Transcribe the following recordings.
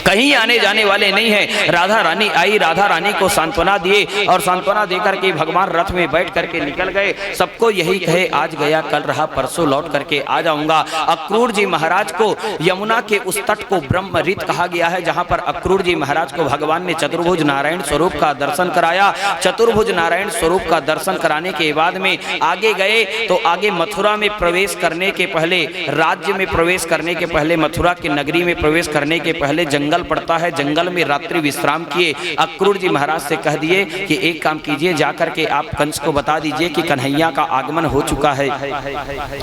कहीं आने जाने वाले नहीं हैं। राधा रानी आई, राधा रानी को सांत्वना दिए और सांत्वना देकर के भगवान रथ में बैठ करके निकल गए। सबको यही कहे आज गया कल रहा, परसों लौट करके आ जाऊंगा। अक्रूर जी महाराज को यमुना के उस तट को ब्रह्मऋत कहा गया है, जहां पर अक्रूर जी महाराज को भगवान ने चतुर्भुज नारायण स्वरूप का दर्शन कराया। चतुर्भुज नारायण स्वरूप का दर्शन कराने के बाद में आगे गए तो आगे मथुरा में प्रवेश करने के पहले, राज्य में प्रवेश करने के पहले, मथुरा की नगरी में प्रवेश करने के पहले जंगल पड़ता है, जंगल में रात्रि विश्राम किए। अक्रूर जी महाराज से कह दिए कि एक काम कीजिए, जाकर के आप कंस को बता दीजिए कि कन्हैया का आगमन हो चुका है,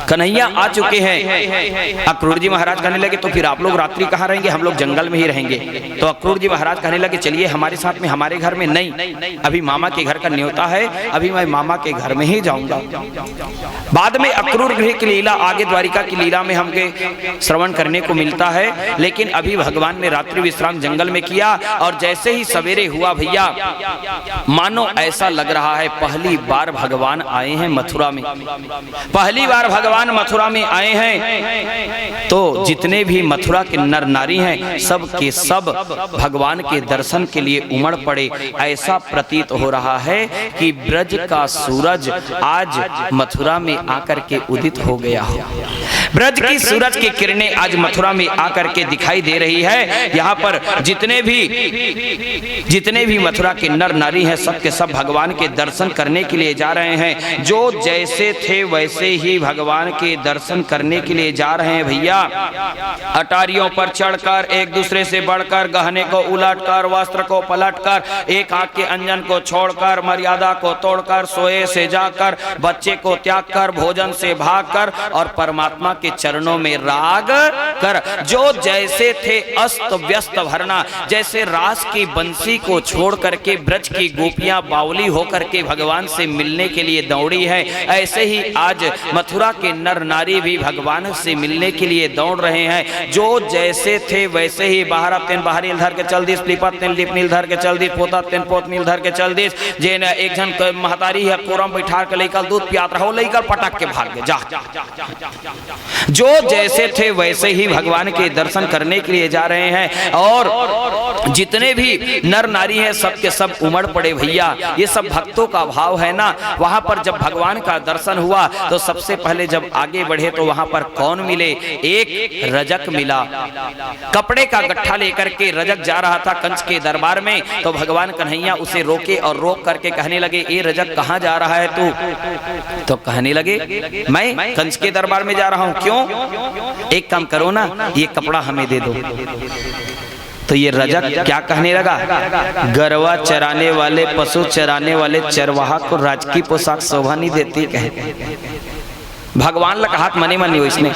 कन्हैया आ चुके हैं। अक्रूर जी महाराज कहने लगे तो फिर आप लोग रात्रि कहाँ रहेंगे, हम लोग जंगल में ही रहेंगे। तो अक्रूर जी महाराज कहने लगे चलिए हमारे साथ में, हमारे घर में नहीं, अभी मामा के घर का न्योता है, अभी मैं मामा के घर में ही जाऊंगा। बाद में अक्रूर गृह की लीला, आगे द्वारिका की लीला में हमके श्रवण करने को मिलता है, लेकिन अभी भगवान ने रात्रि विश्राम जंगल में किया। और जैसे ही सवेरे हुआ भैया, मानो ऐसा लग रहा है पहली बार भगवान आए हैं मथुरा में, पहली बार भगवान मथुरा में आए हैं। तो जितने भी मथुरा के नर नारी हैं सब के सब भगवान के दर्शन के लिए उमड़ पड़े। ऐसा प्रतीत हो रहा है कि ब्रज का सूरज आज मथुरा में आकर के उदित हो गया हो। ब्रज की सूरज की किरणें आज मथुरा में आकर के दिखाई दे रही है। यहाँ पर जितने भी मथुरा के नर नारी हैं सब के सब भगवान के दर्शन करने के लिए जा रहे हैं। जो जैसे थे वैसे ही भगवान के दर्शन करने के लिए जा रहे हैं भैया। अटारियों पर चढ़कर, एक दूसरे से बढ़कर, गहने को उलटकर, वस्त्र को पलटकर, एक आंख के अंजन को छोड़कर, मर्यादा को तोड़कर, सोए से जाकर, बच्चे को त्याग कर, भोजन से भागकर और परमात्मा के चरणों में राग कर, जो जैसे थे अस्त व्यस्त भरना, जैसे रास की बंसी को छोड़ करके ब्रज की गोपियां बावली होकर के भगवान से मिलने के लिए दौड़ी है, ऐसे ही आज मथुरा के नर नारी भी भगवान से मिलने के लिए दौड़ रहे हैं। जो जैसे थे वैसे ही, बाहर तेन बाहरी धर के चल दिस, लिपा तेन लिप नील धर के चल दिस, पोता तेन पोत नील धर के चल दिस। जे न एक जन महतारी है कोरम बैठा के लेकर दूध पियात रहो, लेकर पटक के भाग जा। जो जैसे थे वैसे ही भगवान के दर्शन करने के लिए जा रहे हैं। और जितने भी नर नारी हैं सब के सब उमड़ पड़े भैया। ये सब भक्तों का भाव है ना। वहां पर जब भगवान का दर्शन हुआ तो सबसे पहले जब आगे बढ़े तो वहां पर कौन मिले? एक रजक मिला। कपड़े का गट्ठा लेकर के रजक जा रहा था कंस के दरबार में। तो भगवान कन्हैया उसे रोके और रोक करके कहने लगे, ए रजक कहाँ जा रहा है तू? तो कहने लगे, मैं कंस के दरबार में जा रहा हूँ। क्यों? एक काम करो ना, ये कपड़ा हमें दे दो। तो ये रजक क्या कहने लगा? गरवा चराने वाले, पशु चराने वाले चरवाहा को राजकीय पोशाक शोभा नहीं देती। कहे भगवान लगा हाथ मने मन नहीं, इसने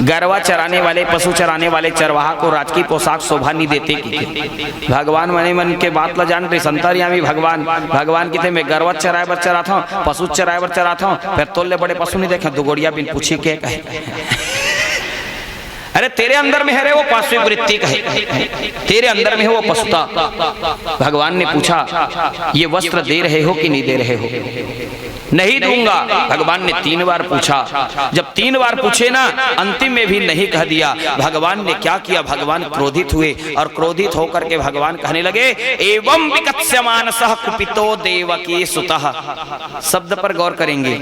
गरवा चराने वाले, पशु चराने वाले चरवाहा को राजकीय पोशाक शोभा नहीं देते की भगवान मने मन के बात ला जान रहे। संतरियामी भगवान की थे, मैं गरवा चराए बर चरा था, पशु चराए बर चरा था, फिर तोले बड़े पशु नहीं देखे, दुगोड़िया बिन पूछी के कहे अरे तेरे अंदर में है रे वो पाशवी वृत्ति, कहे तेरे अंदर में है वो पशुता। भगवान ने पूछा, ये वस्त्र दे रहे हो कि नहीं दे रहे हो? नहीं दूंगा। भगवान ने 3 बार पूछा। जब 3 बार पूछे ना, अंतिम में भी नहीं कह दिया। भगवान ने क्या किया? भगवान क्रोधित हुए और क्रोधित होकर के भगवान कहने लगे, एवं विकत्स्यमानसः कुपितो देवकी सुतः। शब्द पर गौर करेंगे।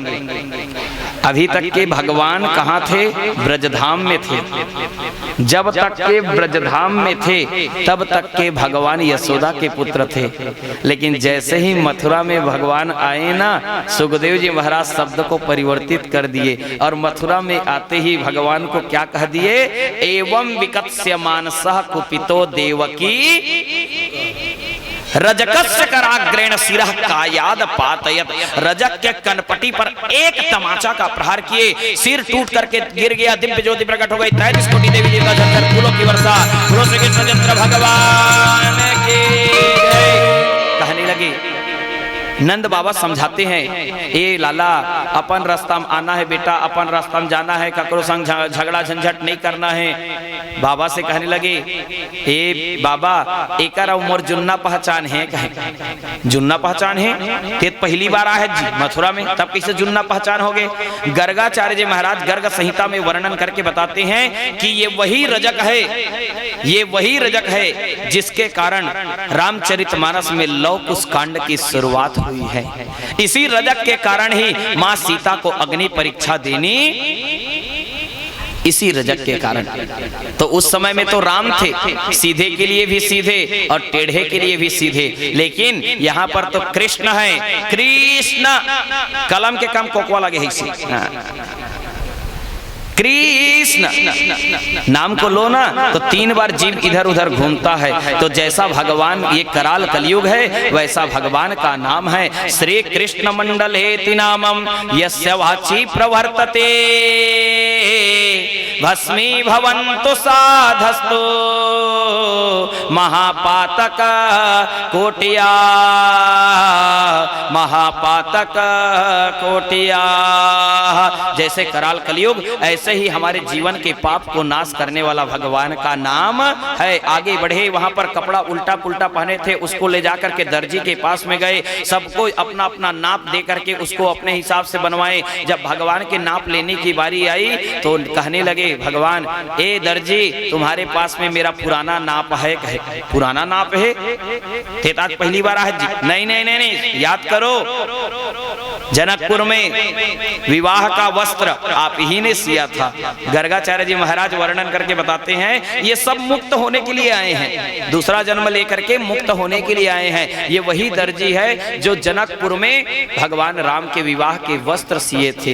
अभी तक के भगवान कहाँ थे? ब्रजधाम में थे। जब तक के ब्रजधाम में थे तब तक के भगवान यशोदा के पुत्र थे। लेकिन जैसे ही मथुरा में भगवान आए ना, सुखदेव जी महाराज शब्द को परिवर्तित कर दिए और मथुरा में आते ही भगवान को क्या कह दिए? एवं विकत्स्यमानसः कुपितो देवकी रजकस्य कराग्रेण सिरः कायाद पातयत। रजक के कनपटी पर एक तमाचा का प्रहार किए, सिर टूट करके गिर गया, दिव्य ज्योति प्रकट हो गई। 33 कोटि देवी देवता झंझर फूलों की वर्षा, फूलों से कृष्ण चंद्र भगवान की कहने लगे। नंद बाबा समझाते हैं, ए लाला अपन रास्ता में आना है बेटा, अपन रास्ता में जाना है, ककरो संग झगड़ा झंझट नहीं करना है। बाबा से कहने लगे, ए बाबा एकर उम्र जुन्ना पहचान है कहे? जुन्ना पहचान है? ते पहली बार आए जी मथुरा में, तब कैसे जुन्ना पहचान हो गए? गर्गाचार्य जी महाराज गर्ग संहिता में वर्णन करके बताते हैं कि ये वही रजक है, ये वही रजक है जिसके कारण रामचरितमानस में लव कुश कांड की शुरुआत हुई है। इसी रजक के कारण ही मां सीता को अग्नि परीक्षा देनी, इसी रजक के कारण। तो उस समय में तो राम थे, सीधे के लिए भी सीधे और टेढ़े के लिए भी सीधे, लेकिन यहाँ पर तो कृष्ण है। कृष्ण कलम के कम कोकवा लगे है इसे, कृष्ण नाम को लो ना तो 3 बार जीव इधर उधर घूमता है। तो जैसा भगवान ये कराल कलयुग है वैसा भगवान का नाम है श्री कृष्ण मंडलेति नामम यस्य वाची प्रवर्तते भस्मी भवन्तु साधस्तु महापातक कोटिया, महापातक कोटिया। जैसे कराल कलयुग ऐसे ही हमारे जीवन के पाप को नाश करने वाला भगवान का नाम है। आगे बढ़े, वहां पर कपड़ा उल्टा पुल्टा पहने थे, उसको ले जाकर के दर्जी के पास में गए, सबको अपना अपना नाप दे करके उसको अपने हिसाब से बनवाए। जब भगवान के नाप लेने की बारी आई तो कहने लगे भगवान, ए दर्जी तुम्हारे पास में मेरा पुराना नाप है कहे? पुराना नाप है? आज पहली बार है जी? नहीं नहीं नहीं नहीं, याद करो जनकपुर में विवाह का वस्त्र आप ही ने सिया था। गर्गाचार्य जी महाराज वर्णन करके बताते हैं ये सब मुक्त होने के लिए आए हैं, दूसरा जन्म लेकर के मुक्त होने के लिए आए हैं। ये वही दर्जी है जो जनकपुर में भगवान राम के विवाह के वस्त्र सिए थे।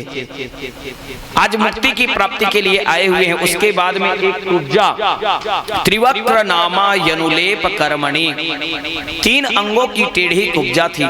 आज मुक्ति की प्राप्ति के लिए आए हुए हैं। उसके बाद में एक कुब्जा त्रिवक्र नामा यनुलेप कर्मणि, 3 अंगों की टेढ़ी कुब्जा थी,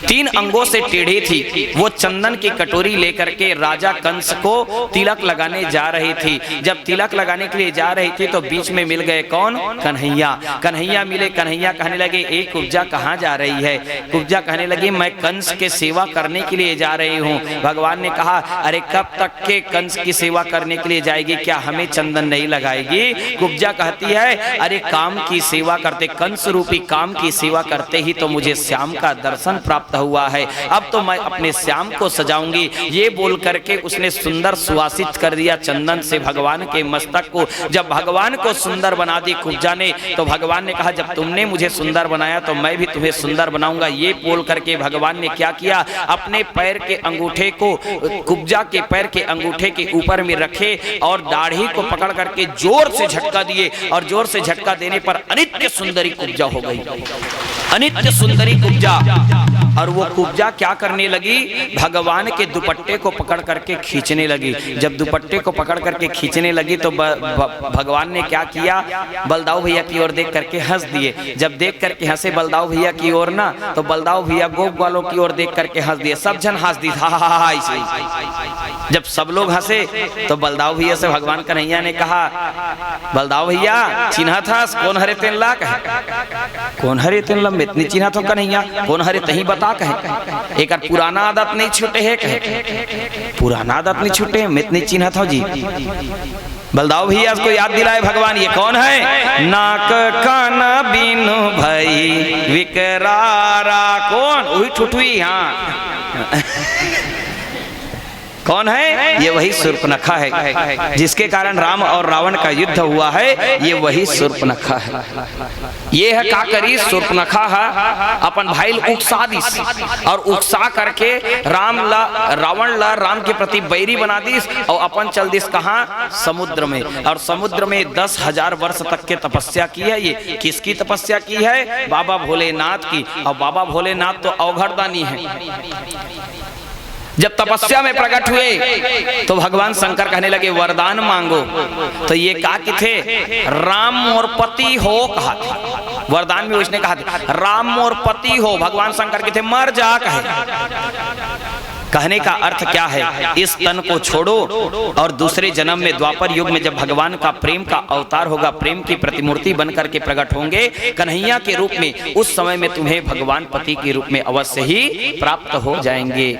3 अंगों से टेढ़ी थी। वो चंदन की कटोरी लेकर के राजा कंस को तिलक लगाने जा रही थी। जब तिलक लगाने के लिए जा रही थी तो बीच में मिल गए कौन? कन्हैया। कन्हैया मिले, कन्हैया कहने लगे एक कुब्जा कहाँ जा रही है? कुब्जा कहने लगी मैं कंस के सेवा करने के लिए जा रही हूँ। भगवान ने कहा अरे कब तक के कंस की सेवा करने के लिए जाएगी, क्या हमें चंदन नहीं लगाएगी? कुब्जा कहती है अरे काम की सेवा करते, कंस रूपी काम की सेवा करते ही तो मुझे श्याम का दर्शन प्राप्त हुआ है, अब तो मैं अपने श्याम को सजाऊंगी। ये बोल करके उसने सुंदर सुवासित कर दिया चंदन से भगवान के मस्तक को। जब भगवान को सुंदर बना दी कुब्जा ने तो भगवान ने कहा जब तुमने मुझे सुंदर बनाया तो मैं भी तुम्हें सुंदर बनाऊंगा। ये बोल करके भगवान ने क्या किया, अपने पैर के अंगूठे को कुब्जा के पैर के अंगूठे के ऊपर में रखे और दाढ़ी को पकड़ करके जोर से झटका दिए, और जोर से झटका देने पर अनित्य सुंदरी कुब्जा हो गई, अनित्य सुंदरी कुब्जा। और वो कुब्जा क्या करने लगी, भगवान के दुपट्टे को पकड़ करके खींचने लगी। जब दुपट्टे को पकड़ करके खींचने लगी तो भगवान ने क्या किया, बलदाऊ भैया की ओर देख करके हंस दिए। जब देख करके हंसे बलदाऊ भैया की ओर ना, तो बलदाऊ भैया गोप वालों की ओर देख करके हंस दिए। सब जन हंस दी, हा हा हा ऐसे। जब सब लोग हंसे तो बलदाऊ भैया से भगवान कन्हैया ने कहा बलदाऊ भैया चिन्हा था कौन हरे तेन ला कहे? कौन हरे तेन ला इतनी चिन्हा तो कन्हैया कौन हरे तही बता कहे? एक पुराना आदत नहीं छूटे है कहे? पुराना आदत नहीं छूटे, मैं इतनी चिन्हा था जी। बलदाऊ भैया उसको याद दिलाए भगवान ये कौन है? नाक कान बीनु भाई विकरारा, कौन? वही ठुठुई। हाँ कौन है? ये वही शूर्पणखा है, जिसके कारण राम और रावण का युद्ध हुआ है। ये वही शूर्पणखा है। ये है का करी शूर्पणखा है अपन भाई उकसा दिस, और उकसा करके रावण ला राम के प्रति बैरी बना दिस, और अपन चल दिस कहाँ? समुद्र में। और समुद्र में 10,000 वर्ष तक के तपस्या की है। ये किसकी तपस्या की है? बाबा भोलेनाथ की। और बाबा भोलेनाथ तो अवघड़दानी है। जब तपस्या में प्रकट हुए तो भगवान शंकर कहने लगे वरदान मांगो। तो ये कहा कि थे राम मोर पति हो, कहा था वरदान में उसने कहा था राम मोर पति हो। भगवान शंकर के थे मर जा कहे। कहने का अर्थ क्या है, इस तन को छोड़ो और दूसरे जन्म में द्वापर युग में जब भगवान का प्रेम का अवतार होगा, प्रेम की प्रतिमूर्ति बन करके प्रकट होंगे कन्हैया के रूप में, उस समय में तुम्हें भगवान पति के रूप में अवश्य ही प्राप्त हो जाएंगे।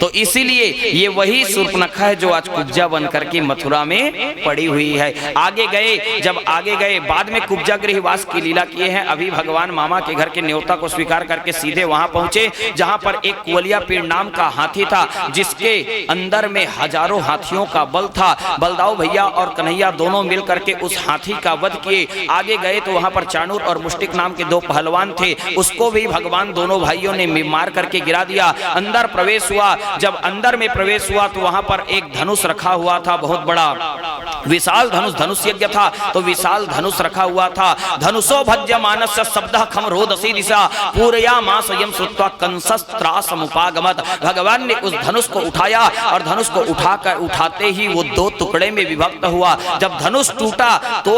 तो इसीलिए ये वही शूर्पणखा है जो आज कुब्जा बन करके मथुरा में पड़ी हुई है। आगे गए, जब आगे गए बाद में कुब्जा गृहवास की लीला किए हैं। अभी भगवान मामा के घर के न्योता को स्वीकार करके सीधे वहां पहुंचे जहां पर एक कुवलिया पीर नाम का हाथी था, जिसके अंदर में हजारों हाथियों का बल था। बलदाऊ भैया और कन्हैया दोनों मिल करके उस हाथी का वध किए। आगे गए तो वहां पर चाणूर और मुष्टिक नाम के दो पहलवान थे, उसको भी भगवान दोनों भाइयों ने मार करके गिरा दिया। अंदर प्रवेश हुआ, जब अंदर में प्रवेश हुआ तो वहां पर एक धनुष रखा हुआ था, बहुत बड़ा विशाल धनुष, धनुष यज्ञ था तो विशाल धनुष रखा हुआ था। धनुषो भज्य मानस शब्द खम रोदसी दिशा पूरया मास यम श्रुत्वा कंसस्त्रासमुपागमत। भगवान ने उस धनुष को उठाया और धनुष को उठाकर उठाते ही वो दो टुकड़े में विभक्त हुआ। जब धनुष टूटा तो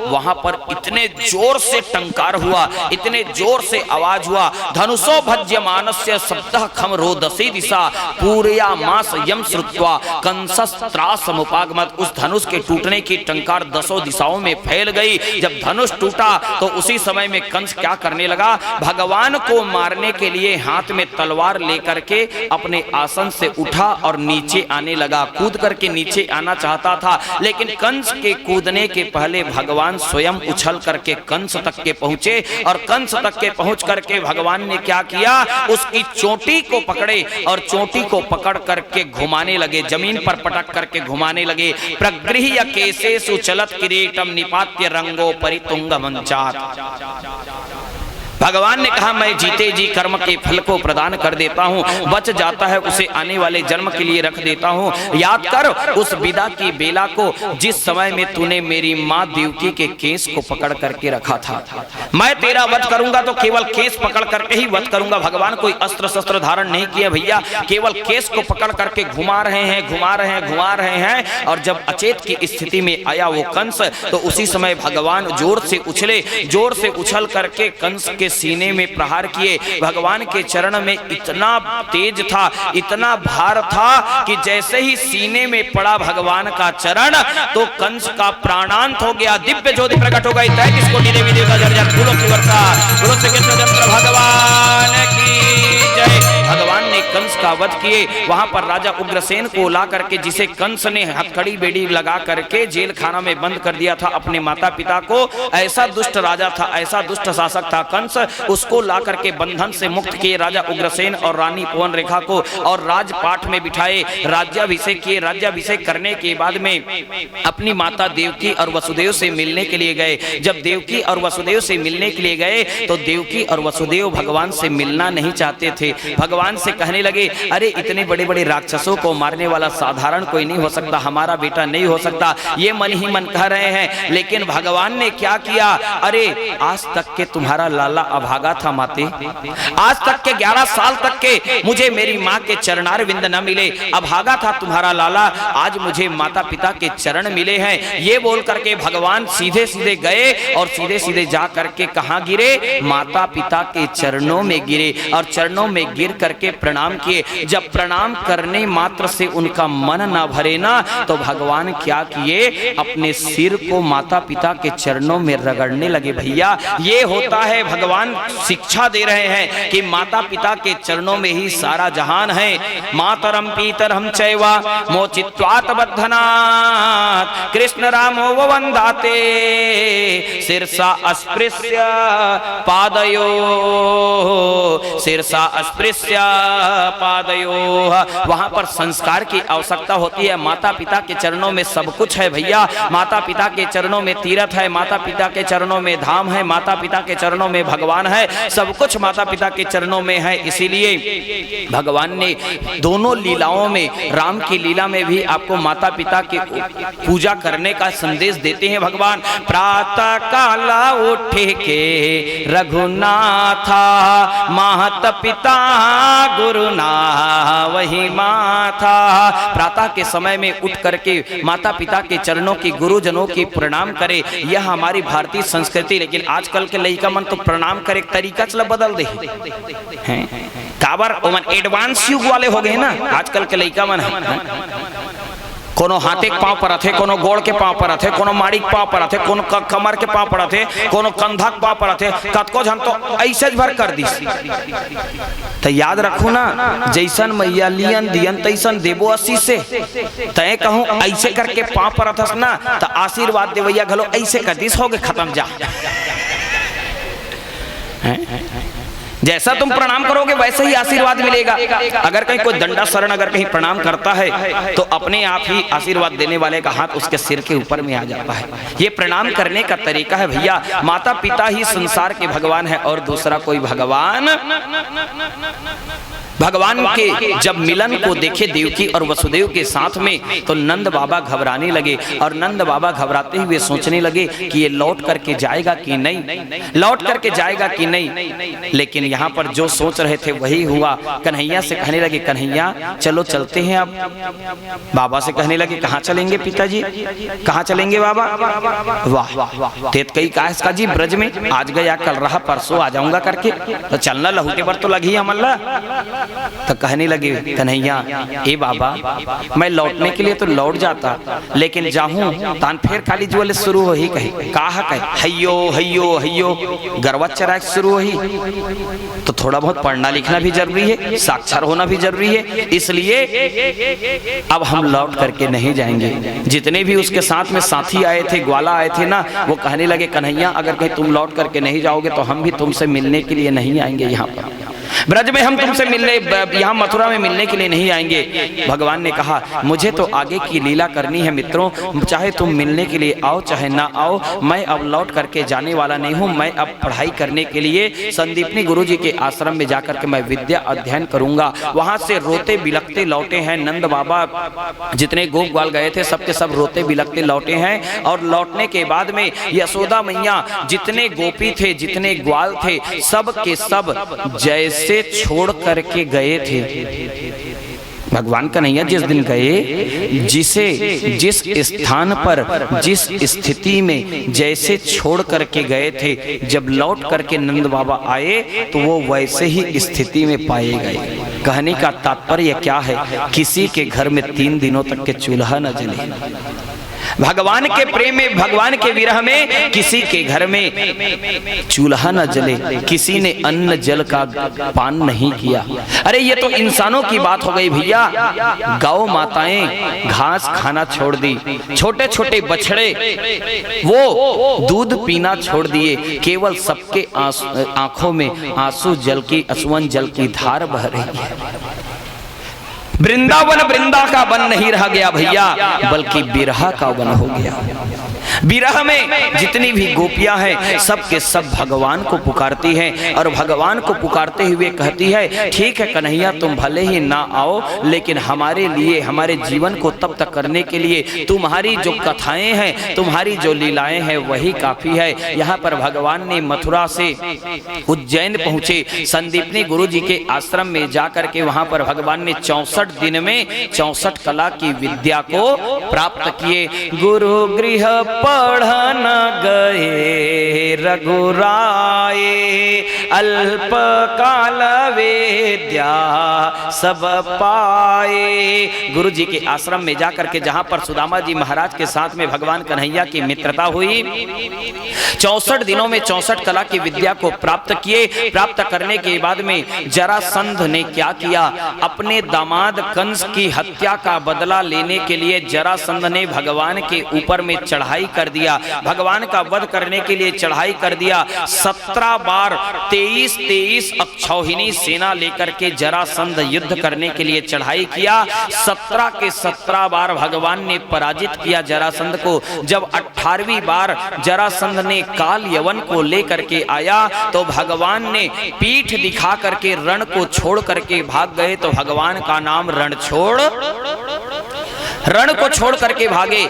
वहां पर इतने जोर से टंकार हुआ, इतने जोर से आवाज हुआ, धनुषो भज्य मानस्य शब्द खम रोदसी दिशा पूरया मास यम श्रुत्वा कंसस्त्रासमुपागमत। उस धनुष के टूटने की टंकार दसों दिशाओं में फैल गई। जब धनुष टूटा तो उसी समय में कंस क्या करने लगा, भगवान को मारने के लिए हाथ में तलवार लेकर के अपने आसन से उठा और नीचे आने लगा। कूद करके नीचे आना चाहता था, लेकिन कंस के कूदने के पहले भगवान स्वयं उछल करके कंस तक के पहुंचे और कंस तक के पहुंच करके भगवान ने क्या किया, उसकी चोटी को पकड़े और चोटी को पकड़ करके घुमाने लगे, जमीन पर पटक करके घुमाने लगे। प्रगृह्य केशेषु चलत किरीटम निपात्य रंगो परितुंग मंचात्। भगवान ने कहा मैं जीते जी कर्म के फल को प्रदान कर देता हूँ, बच जाता है उसे आने वाले जन्म के लिए रख देता हूँ। याद कर उस विदा की बेला को, जिस समय में तूने मेरी माँ देवकी के केस को पकड़ करके रखा था। मैं तेरा वध करूंगा तो केवल केस पकड़ करके ही वध करूंगा। भगवान कोई अस्त्र शस्त्र धारण नहीं किया भैया, केवल केस को पकड़ करके घुमा रहे हैं, घुमा रहे हैं, घुमा रहे हैं। और जब अचेत की स्थिति में आया वो कंस, तो उसी समय भगवान जोर से उछले, जोर से उछल करके कंस के सीने में प्रहार किए। भगवान के चरण में इतना तेज था, इतना भार था कि जैसे ही सीने में पड़ा भगवान का चरण तो कंस का प्राणांत हो गया। दिव्य ज्योति प्रकट हो गई। तय किसको देवी देवता जर्जर फूलों की वर्षा, फूलों से भगवान की जय। भगवान ने कंस का वध किए। वहां पर राजा उग्रसेन को ला करके, जिसे कंस ने हथकड़ी बेड़ी लगा करके जेल खाना में बंद कर दिया था अपने माता पिता को, ऐसा दुष्ट राजा था, ऐसा दुष्ट शासक था कंस, उसको ला करके बंधन से मुक्त किए राजा उग्रसेन और रानी पवन रेखा को, और राजपाट में बिठाए, राज्याभिषेक किए। राज्याभिषेक करने के बाद में अपनी माता देवकी और वसुदेव से मिलने के लिए गए। जब देवकी और वसुदेव से मिलने के लिए गए तो देवकी और वसुदेव भगवान से मिलना नहीं चाहते थे। भगवान से कहने लगे, अरे इतने बड़े बड़े राक्षसों को मारने वाला साधारण कोई नहीं हो सकता, हमारा बेटा नहीं हो सकता, ये मन ही मन कह रहे हैं। लेकिन भगवान ने क्या किया, अरे आज तक के तुम्हारा लाला अभागा था माते, आज तक के 11 साल तक के मुझे मेरी माँ के चरणार विंद न मिले, अभागा था तुम्हारा लाला, आज मुझे माता पिता के चरण मिले हैं। ये बोल करके भगवान सीधे सीधे गए और सीधे सीधे जा करके कहाँ गिरे, माता पिता के चरणों में गिरे और चरणों में गिर करके प्रणाम किए। जब प्रणाम करने मात्र से उनका मन ना भरे ना, तो भगवान क्या किए, अपने सिर को माता पिता के चरणों में रगड़ने लगे। भैया ये होता है, भगवान शिक्षा दे रहे हैं कि माता पिता के चरणों में ही सारा जहान है। मातरम पीतरम चैवा मोचित्वात बद्धनात् कृष्ण रामो वंदाते शिरसा अस्पृश्य पादयो, शिरसा अस्पृश्य पादयो। वहां पर संस्कार की आवश्यकता होती है। माता पिता के चरणों में सब कुछ है भैया, माता पिता के चरणों में तीर्थ है, माता पिता के चरणों में धाम है, माता पिता के चरणों में भगवान है, सब कुछ माता पिता के चरणों में है। इसीलिए भगवान ने दोनों लीलाओं में, राम की लीला में भी आपको माता पिता की पूजा करने का संदेश देते हैं भगवान। प्रातः काला उठे के रघुनाथा मात पिता गुरुना वही माथा। प्रातः के समय में उठ करके माता पिता के चरणों की, गुरुजनों की प्रणाम करे, यह हमारी भारतीय संस्कृति। लेकिन आजकल के लड़का मन तो प्रणाम करे तरीका चला बदल दे हैं। काबर ओमन एडवांस युग वाले हो गए ना। आजकल के लइका मन कोनो हाथे के पांव पर आथे, कोनो गोड़ के पांव पर आथे, कोनो माड़ी के पांव पर आथे, कोनो कमर के पांव पर आथे, कोनो कंधा के पांव पर आथे, कतको झन तो ऐसे भर कर दी। तो याद रखू ना, जैसन मैया लियन दियन तैसन देबो आशीष से। तय कहूँ ऐसे करके पांव पर आथस ना तो आशीर्वाद देवैया घलो ऐसे कर दिस, हो गए खत्म जा। जैसा तुम प्रणाम करोगे वैसे ही आशीर्वाद मिलेगा। अगर कहीं कोई दंडा शरण अगर कहीं प्रणाम करता है तो अपने आप ही आशीर्वाद देने वाले का हाथ उसके सिर के ऊपर में आ जाता है। ये प्रणाम करने का तरीका है भैया। माता पिता ही संसार के भगवान है और दूसरा कोई भगवान के जब मिलन को देखे देवकी और वसुदेव के साथ में तो नंद बाबा घबराने लगे और नंद बाबा घबराते हुए सोचने लगे कि ये लौट करके जाएगा कि नहीं, लौट करके जाएगा कि नहीं। लेकिन यहाँ पर जो सोच रहे थे वही हुआ। कन्हैया से कहने लगे, कन्हैया चलो चलते हैं। अब बाबा से कहने लगे, कहाँ चलेंगे पिताजी, कहाँ चलेंगे बाबा? वाह, तेत कई का इसका जी ब्रज में आज गया कल रहा परसों आ जाऊंगा करके, तो चलना लहूटे पर तो लगी अमल्ला। तो कहने लगे कन्हैया, ए बाबा मैं लौटने के लिए तो लौट जाता, लेकिन जाऊं तान फिर काली जुअल शुरू हो ही कही कहा कहे हयो हयो हयो गरवा चराग शुरू हो ही। तो थोड़ा बहुत पढ़ना लिखना भी जरूरी है, साक्षर होना भी जरूरी है। इसलिए अब हम लौट करके नहीं जाएंगे। जितने भी उसके साथ में साथी आए थे, ग्वाला आए थे ना, वो कहने लगे कन्हैया अगर कहीं तुम लौट करके नहीं जाओगे तो हम भी तुमसे मिलने के लिए नहीं आएंगे। यहाँ पर ब्रज में हम तुमसे मिलने, यहाँ मथुरा में मिलने के लिए नहीं आएंगे। भगवान ने कहा मुझे तो आगे की लीला करनी है मित्रों, चाहे तुम मिलने के लिए आओ चाहे ना आओ, मैं अब लौट करके जाने वाला नहीं हूँ। मैं अब पढ़ाई करने के लिए संदीपनी गुरुजी के आश्रम में जाकर के मैं विद्या अध्ययन करूंगा। वहां से रोते बिलखते लौटे हैं नंद बाबा। जितने गोप ग्वाल गए थे सबके सब रोते बिलखते लौटे हैं। और लौटने के बाद में यशोदा मैया जितने गोपी थे, जितने ग्वाल थे, सब के सब जैसे छोड़ करके गए थे। भगवान कन्हैया जिस दिन गए, जिस स्थान पर जिस स्थिति में जैसे छोड़ करके गए थे, जब लौट करके नंद बाबा आए तो वो वैसे ही स्थिति में पाए गए। कहने का तात्पर्य क्या है? किसी के घर में 3 दिनों तक के चूल्हा न जले। भगवान के प्रेम में, भगवान के विरह में किसी के घर में चूल्हा न जले, किसी ने अन्न जल का पान नहीं किया। अरे ये तो इंसानों की बात हो गई भैया। गौ माताएं घास खाना छोड़ दी, छोटे छोटे बछड़े वो दूध पीना छोड़ दिए, केवल सबके आंखों में आंसू जल की, असुवन जल की धार बह रही है। वृंदावन वृंदा का वन नहीं रह गया भैया, बल्कि बिरहा का वन हो गया। बिरह में जितनी भी गोपियां हैं सब के सब भगवान को पुकारती हैं और भगवान को पुकारते हुए कहती है ठीक है कन्हैया तुम भले ही ना आओ, लेकिन हमारे लिए, हमारे जीवन को तब तक करने के लिए तुम्हारी जो कथाएं हैं, तुम्हारी जो लीलाएं हैं वही काफी है। यहाँ पर भगवान ने मथुरा से उज्जैन पहुंचे, संदीपनी गुरुजी के आश्रम में जाकर के वहां पर भगवान ने 64 दिन में 64 कला की विद्या को प्राप्त किए। गुरु गृह पढ़न गए रघुराए, अल्प काल विद्या सब पाए। गुरु जी के आश्रम में जाकर के जहां पर सुदामा जी महाराज के साथ में भगवान कन्हैया की मित्रता हुई, 64 दिनों में 64 कला की विद्या को प्राप्त किए। प्राप्त करने के बाद में जरासंध ने क्या किया, अपने दामाद कंस की हत्या का बदला लेने के लिए जरासंध ने भगवान के ऊपर में चढ़ाई कर दिया, भगवान का वध करने के लिए चढ़ाई कर दिया। 17 बार 23 अक्षौहिणी सेना लेकर के जरासंध युद्ध करने के लिए चढ़ाई किया। 17 के 17 बार भगवान ने पराजित किया जरासंध को। जब 18वीं बार जरासंध ने काल यवन को लेकर के आया तो भगवान ने पीठ दिखा करके रण को छोड़ करके भाग गए। तो भगवान का नाम रण को छोड़ करके भागे।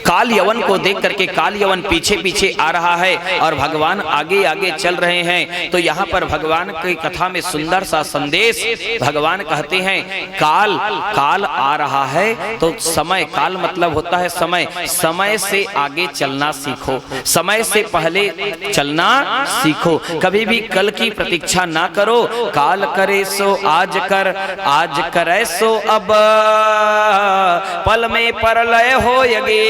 काल यवन को देख करके काल यवन पीछे पीछे आ रहा है और भगवान आगे आगे चल रहे हैं। तो यहाँ पर भगवान की कथा में सुंदर सा संदेश भगवान कहते हैं, काल काल आ रहा है तो समय, काल मतलब होता है समय, समय से आगे चलना सीखो, समय से पहले चलना सीखो। कभी भी कल की प्रतीक्षा ना करो। काल करे सो आज कर, आज करे सो अब, पल में परलय होयगे,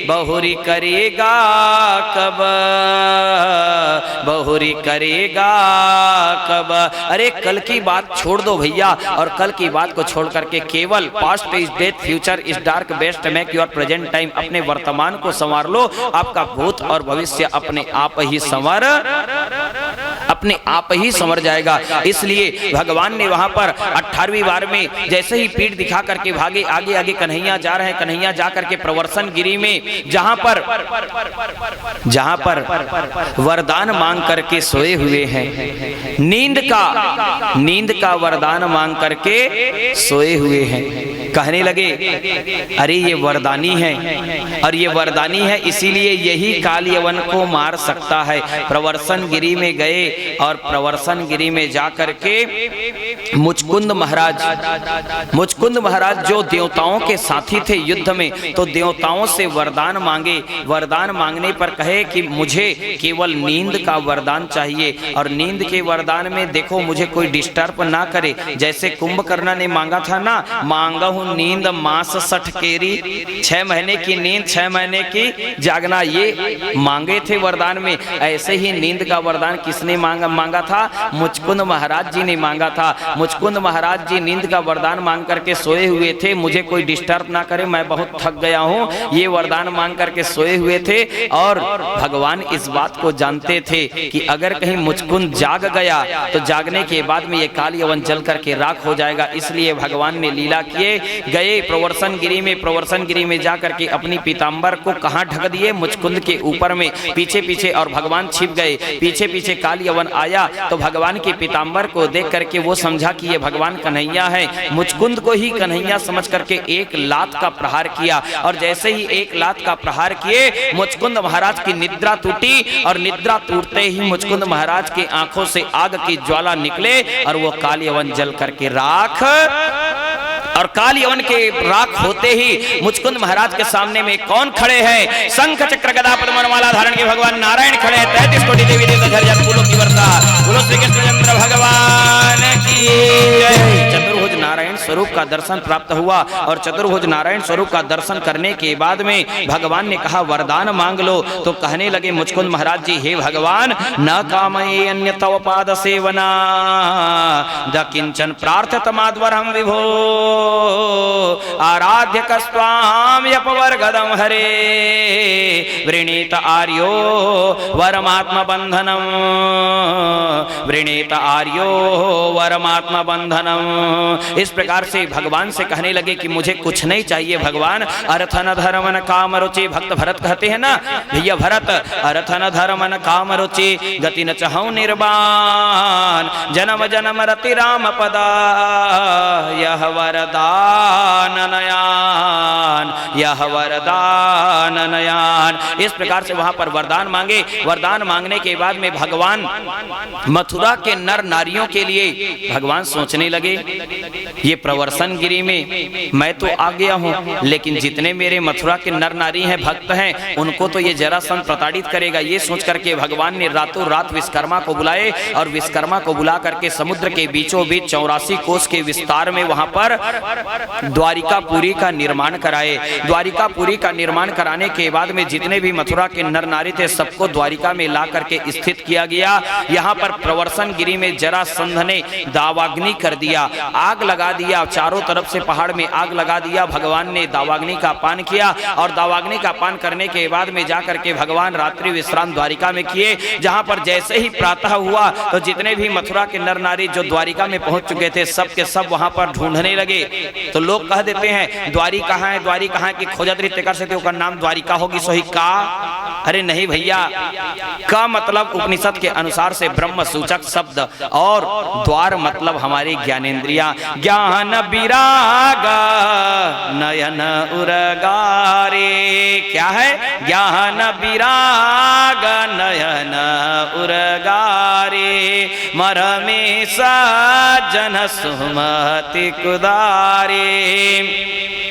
बहुरी करेगा कब, बहुरी करेगा कब। अरे कल की बात छोड़ दो भैया, और कल की बात को छोड़ करके केवल past is death, future is dark, best make your present time. अपने वर्तमान को संवार लो, आपका भूत और भविष्य अपने आप ही संवर जाएगा। इसलिए भगवान ने वहां पर 18वीं बार में जैसे ही पीठ दिखा करके भागे, आगे आगे कन्हैया जा रहे हैं। कन्हैया जा करके प्रवर्सन गिरी में जहां पर वरदान मांग करके सोए हुए हैं, नींद का वरदान मांग करके सोए हुए हैं। कहने लगे अरे ये वरदानी है, और ये वरदानी है इसीलिए यही काल यवन को मार सकता है। प्रवर्सन गिरी में गए और प्रवर्सन गिरी में जाकर के मुचकुंद महाराज जो देवताओं के साथी थे युद्ध में, तो देवताओं से वरदान मांगे। वरदान मांगने पर कहे कि मुझे केवल नींद का वरदान चाहिए, और नींद के वरदान में देखो मुझे कोई डिस्टर्ब ना करे। जैसे कुंभकर्ण ने मांगा था ना, मांगा हूं नींद मास 60 केरी, 6 महीने की नींद 6 महीने की जागना, ये मांगे थे वरदान में। ऐसे ही नींद का वरदान किसने मांगा था? मुचकुंद महाराज जी ने मांगा था। मुचकुंद महाराज जी नींद का वरदान मांग करके सोए हुए थे, मुझे कोई डिस्टर्ब ना करे, मैं बहुत थक गया हूं, ये वरदान मांग करके सोए हुए थे। और भगवान इस बात को जानते थे कि अगर कहीं मुचकुंद जाग गया तो जागने के बाद में ये काल यवन जल करके राख हो जाएगा। इसलिए भगवान ने लीला किए, गए प्रवर्सन गिरी में, प्रवर्सन गिरी में जाकर के अपनी पीतांबर को कहां ढक दिए? मुचकुंद के ऊपर में, पीछे पीछे, और भगवान छिप गए। पीछे पीछे काल यवन आया तो भगवान की पीतांबर को देख करके वो समझा कि ये भगवान कन्हैया है। मुचकुंद को ही कन्हैया समझ करके एक लात का प्रहार किया, और जैसे ही एक लात का प्रहार किए मुचकुंद महाराज की निद्रा टूटी, और निद्रा टूटते ही मुचकुंद महाराज की आंखों से आग की ज्वाला निकले, और वो काल यवन जल करके राख। और काल यवन के राख होते ही मुचकुंद महाराज के सामने में कौन खड़े हैं? शंख चक्र गदा पद्ममाला धारण के भगवान नारायण खड़े हैं। 33 कोटि देवी देवता घर जात फूलों की वर्षा, बोलो श्री कृष्णचंद्र भगवान की जय। चतुर्भुज नारायण स्वरूप का दर्शन प्राप्त हुआ, और चतुर्भुज नारायण स्वरूप का दर्शन करने के बाद में भगवान ने कहा वरदान मांग लो। तो कहने लगे मुचकुंद महाराज जी, हे भगवान, न कामये अन्य तव पाद सेवना, द किंचन प्रार्थत माध्वरम विभो, आराध्य कस्वाम यपवर्गदम हरे, वृणीत आर्यो वरमात्म बंधनम, वृणीत आर्यो वरमात्म बंधनम। इस प्रकार से भगवान से कहने लगे कि मुझे कुछ नहीं चाहिए भगवान। अर्थन धर्मन काम रुचि, भक्त भरत कहते हैं ना भैया, भरत अर्थन धर्मन काम रुचि, गति न चाहूं निर्वाण, जन्म जन्म रति राम पदा, यह वरदान नयान, यह वरदान नयान। इस प्रकार से वहां पर वरदान मांगे। वरदान मांगने के बाद में भगवान मथुरा के नर नारियों के लिए भगवान सोचने लगे, ये प्रवर्सन गिरी में मैं तो आ गया हूं, लेकिन जितने मेरे मथुरा के नर नारी हैं, भक्त हैं, उनको तो ये जरासंध प्रताड़ित करेगा। ये सोच करके भगवान ने रातों रात विश्वकर्मा को बुलाए, और विश्वकर्मा को बुला करके समुद्र के बीचों बीच 84 कोस के विस्तार में वहां पर द्वारिकापुरी का निर्माण कराए। द्वारिकापुरी का निर्माण कराने के बाद में जितने भी मथुरा के नर नारी थे सबको द्वारिका में ला करके स्थित किया गया। यहाँ पर प्रवर्सन गिरी में जरासंध ने दावाग्नि कर दिया, आग लगा दिया, चारों तरफ से पहाड़ में आग लगा दिया। भगवान ने दावाग्नि का पान किया, और दावाग्नि का पान करने के बाद में जाकर के भगवान रात्रि विश्राम द्वारिका में किए। जहाँ पर जैसे ही प्रातः हुआ तो जितने भी मथुरा के नर नारी जो द्वारिका में पहुंच चुके थे सब के सब वहां पर ढूंढने लगे। तो लोग कह देते हैं द्वारी कहाँ है, द्वारी कहाँ है, कि खोजत रीते कर सकते नाम द्वारिका होगी सोही का। अरे नहीं भैया, का मतलब उपनिषद के अनुसार अनुसार से ब्रह्म सूचक शब्द और द्वार मतलब हमारी ज्ञानेंद्रियां। ज्ञान विराग नयन उरगारे, क्या है? ज्ञान विराग नयन उरगारे, मरमे सजन सुमति कुदारे।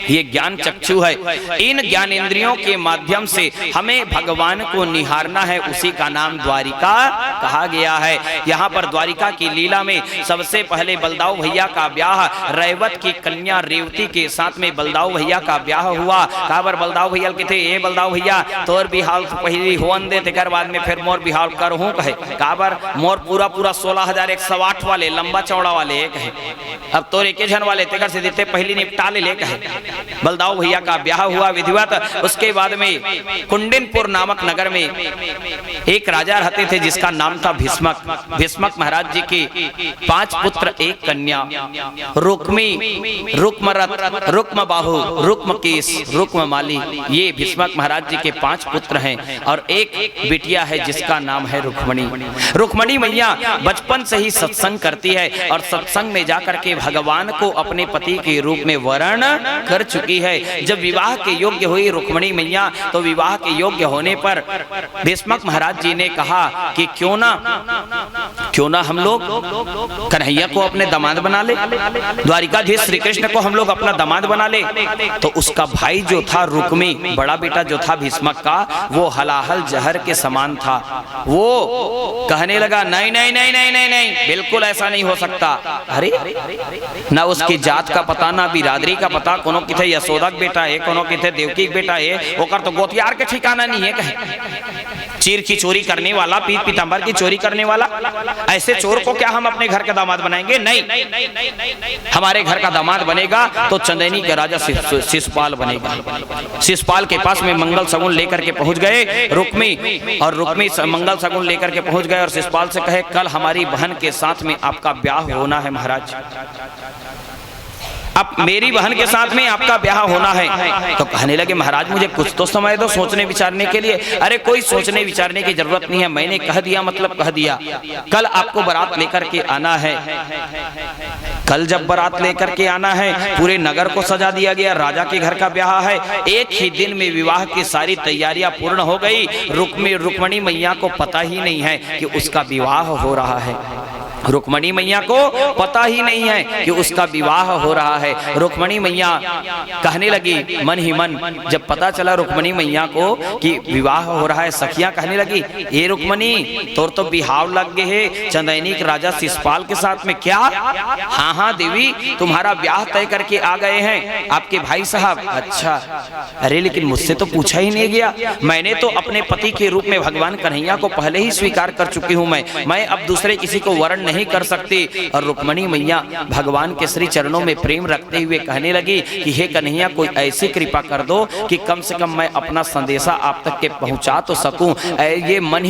ये ज्ञान चक्षु है। इन ज्ञानेंद्रियों के माध्यम से हमें भगवान को निहारना है, उसी का नाम द्वारिका कहा गया है। यहाँ पर द्वारिका की लीला में सबसे पहले बलदाऊ भैया का ब्याह रैवत की कन्या रेवती के साथ में बलदाऊ भैया का ब्याह हुआ। कहा पर बलदाऊ भैया के थे, ए बलदाऊ भैया तोर बिहाल पहली होन दे तेकर बाद में फिर मोर बिहाल कर हूँ कहे। कहा पर मोर पूरा 16,108 वाले लंबा चौड़ा वाले एक है, अब तोर एक जन वाले तेकर से देते पहली निपटा ले कहे। बलदाऊ भैया का ब्याह हुआ विधिवत। उसके बाद में कुंडिनपुर नामक नगर में एक राजा रहते थे जिसका नाम था भीष्मक। भीष्मक महाराज जी के 5 पुत्र 1 कन्या, रुक्मी, रुक्मरथ, रुक्मबाहु, रुक्मकेश, रुक्ममाली। ये भीष्मक महाराज जी के 5 पुत्र हैं और एक बिटिया है जिसका नाम है रुक्मणी। रुक्मणी मैया बचपन से ही सत्संग करती है और सत्संग में जाकर के भगवान को अपने पति के रूप में वर्ण कर चुकी है। जब विवाह के योग्य हुई रुक्मणी मैया तो विवाह के योग्य होने पर भीष्मक महाराज जी ने कहा कि क्यों ना हम लोग कन्हैया को अपने दामाद बना ले, द्वारिकाधीश श्री कृष्ण को हम लोग अपना दामाद बना ले। तो उसका भाई जो था रुक्मी, बड़ा बेटा जो था भीष्मक का, वो हलाहल जहर के समान था। वो कहने लगा नहीं नहीं नहीं नहीं नहीं नहीं, बिल्कुल ऐसा नहीं हो सकता। अरे ना उसकी जात का पता, ना बिरादरी का पता, कोनो किथे यशोदा के बेटा है, कोनो किथे देवकी के बेटा है, ओकर तो गोतियार के ठिकाना नहीं है कहे। चीर की चोरी करने वाला, पीत पीतांबर की चोरी करने वाला, ऐसे चोर को क्या हम अपने घर का दामाद बनाएंगे? नहीं, हमारे घर का दामाद बनेगा तो चंदेनी के राजा शिशुपाल बनेगा। शिशुपाल के पास में मंगल सगुन लेकर के पहुंच गए रुक्मी, और रुक्मी मंगल सगुन लेकर के पहुंच गए और शिशुपाल से कहे कल हमारी बहन के साथ में आपका ब्याह होना है महाराज, अब मेरी बहन के साथ में आपका ब्याह होना है। तो कहने लगे महाराज मुझे कुछ तो समय दो सोचने विचारने के लिए। अरे कोई सोचने विचारने की जरूरत नहीं है, मैंने कह दिया मतलब कह दिया। कल आपको बारात लेकर के आना है। कल जब बारात लेकर के आना है, पूरे नगर को सजा दिया गया, राजा के घर का ब्याह है। एक ही दिन में विवाह की सारी तैयारियां पूर्ण हो गई। रुक्मणी मैया को पता ही नहीं है कि उसका विवाह हो रहा है। रुक्मणी मैया को पता ही नहीं है कि उसका विवाह हो रहा है। रुक्मणी मैया कहने लगी मन ही मन, जब पता चला रुक्मणी मैया को कि विवाह हो रहा है, सखियां कहने लगी ये रुक्मणी तोर तो बिहाव लग गए है चंदैनी के राजा शिशुपाल के साथ में। क्या? हाँ हाँ देवी, तुम्हारा ब्याह तय करके आ गए हैं आपके भाई साहब। अच्छा, अरे लेकिन मुझसे तो पूछा ही नहीं गया। मैंने तो अपने पति के रूप में भगवान कन्हैया को पहले ही स्वीकार कर चुकी हूँ। मैं अब दूसरे किसी को वर्ण नहीं कर सकती। और रुक्मणी मैया भगवान के श्री चरणों में प्रेम रखते हुए कहने लगी कि हे कन्हैया कोई ऐसी कृपा कर दो कि कम से कम मैं अपना संदेशा आप तक के पहुंचा तो सकूं। ये मन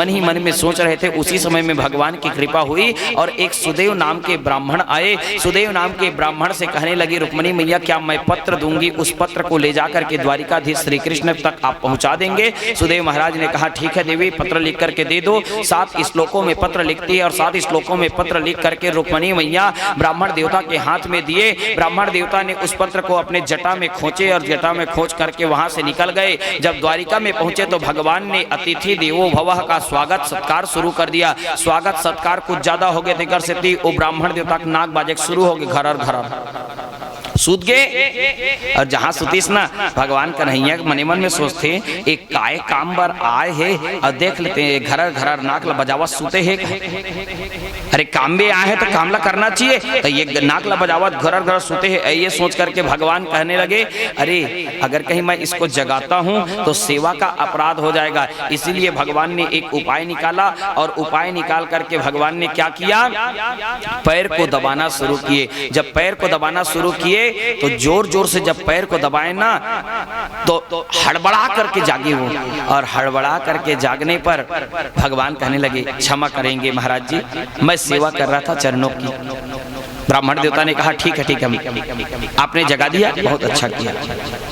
ही मन में सोच रहे थे, उसी समय में भगवान की कृपा हुई और एक सुदेव नाम के ब्राह्मण आए। सुदेव नाम के ब्राह्मण से कहने लगी रुक्मणी मैया क्या मैं पत्र दूंगी, उस पत्र को ले जाकर के द्वारिकाधीश श्री कृष्ण तक आप पहुंचा देंगे? सुदेव महाराज ने कहा ठीक है देवी, पत्र लिख करके दे दो। 7 श्लोकों में पत्र लिखती है और 7 श्लोकों में पत्र लिख करके रुक्मणी मैया ब्राह्मण देवता के हाथ में दिए। ब्राह्मण देवता ने उस पत्र को अपने जटा में खोचे और जटा में खोच करके वहां से निकल गए। जब द्वारिका में पहुंचे तो भगवान ने अतिथि देवो भवः का स्वागत सत्कार शुरू कर दिया। स्वागत सत्कार कुछ ज्यादा हो गए थे, वो ब्राह्मण देवता के नाक बाजे शुरू हो गए, घर सूत गए। और जहाँ सुतीस ना भगवान कन्हैया मने मन में सोचते एक काय काम बर आए है और देख लेते हैं घर नाक ला बजावा सूते है। अरे काम भी आए हैं तो कामला करना चाहिए, तो ये नाक ला बजावत घर सूते है। ये सोच करके भगवान कहने लगे अरे अगर कहीं मैं इसको जगाता हूँ तो सेवा का अपराध हो जाएगा। इसीलिए भगवान ने एक उपाय निकाला और उपाय निकाल करके भगवान ने क्या किया, पैर को दबाना शुरू किए। जब पैर को दबाना शुरू किए तो जोर जोर से जब पैर को दबाए ना तो हड़बड़ा करके जागे वो, और हड़बड़ा करके जागने पर भगवान कहने लगे क्षमा करेंगे महाराज जी, मैं सेवा कर रहा था चरणों की। ब्राह्मण देवता ने कहा ठीक है ठीक है, आपने जगा दिया, बहुत अच्छा किया।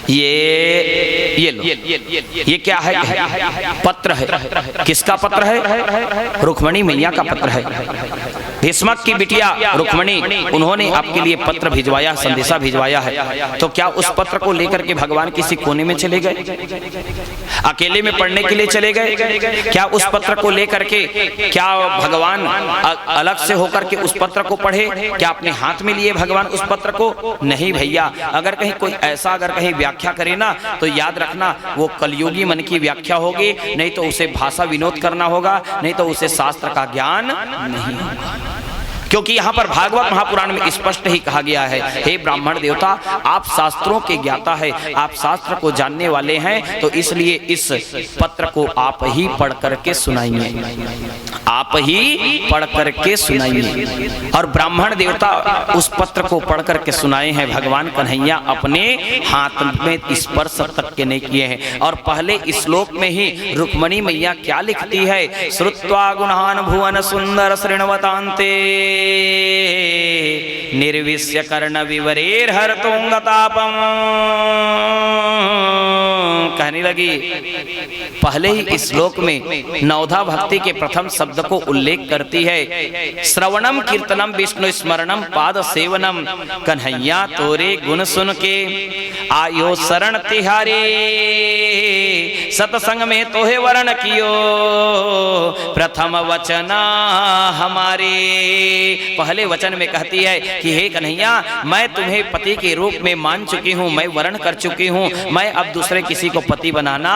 ये लो, ये क्या है? पत्र है। किसका पत्र है? रुक्मणी मैया का पत्र है। भीष्मक की बिटिया रुक्मणी, उन्होंने आपके लिए पत्र भिजवाया, संदेशा भिजवाया है। तो क्या उस पत्र को लेकर के भगवान किसी कोने में चले गए, अकेले में पढ़ने के लिए चले गए? क्या उस पत्र को लेकर के क्या भगवान अलग से होकर के उस पत्र को पढ़े? क्या अपने हाथ में लिए भगवान उस पत्र को? नहीं भैया, अगर कहीं कोई ऐसा अगर कहीं व्याख्या करे ना, तो याद रखना वो कलयुगी मन की व्याख्या होगी, नहीं तो उसे भाषा विनोद करना होगा, नहीं तो उसे शास्त्र का ज्ञान नहीं होगा। क्योंकि यहाँ पर भागवत महापुराण में स्पष्ट ही कहा गया है, हे ब्राह्मण देवता, आप शास्त्रों के ज्ञाता है, आप शास्त्र को जानने वाले हैं, तो इसलिए इस पत्र को आप ही पढ़ करके सुनाइए, आप ही पढ़ करके सुनाइए। और ब्राह्मण देवता उस पत्र को पढ़ करके सुनाए हैं। भगवान कन्हैया अपने हाथ में स्पर्श तक के नहीं किए हैं। और पहले श्लोक में ही रुक्मणी मैया क्या लिखती है? श्रुत्वा गुणान भुवन सुंदर श्रृण्वतान्ते निर्विश्य कर्ण विवरेर हरतोंगतापम। कहने लगी, पहले ही श्लोक में नवधा भक्ति के प्रथम शब्द को उल्लेख करती है, श्रवणम कीर्तनम विष्णु स्मरणम पाद सेवनम। कन्हैया तोरे गुण सुन के आयो शरण तिहारे, सतसंग में तोहे वरण कियो प्रथम वचना हमारे। पहले वचन में कहती है कि हे कन्हैया, मैं तुम्हें पति के रूप में मान चुकी हूँ, मैं वरण कर चुकी हूँ, मैं अब दूसरे किसी को पति बनाना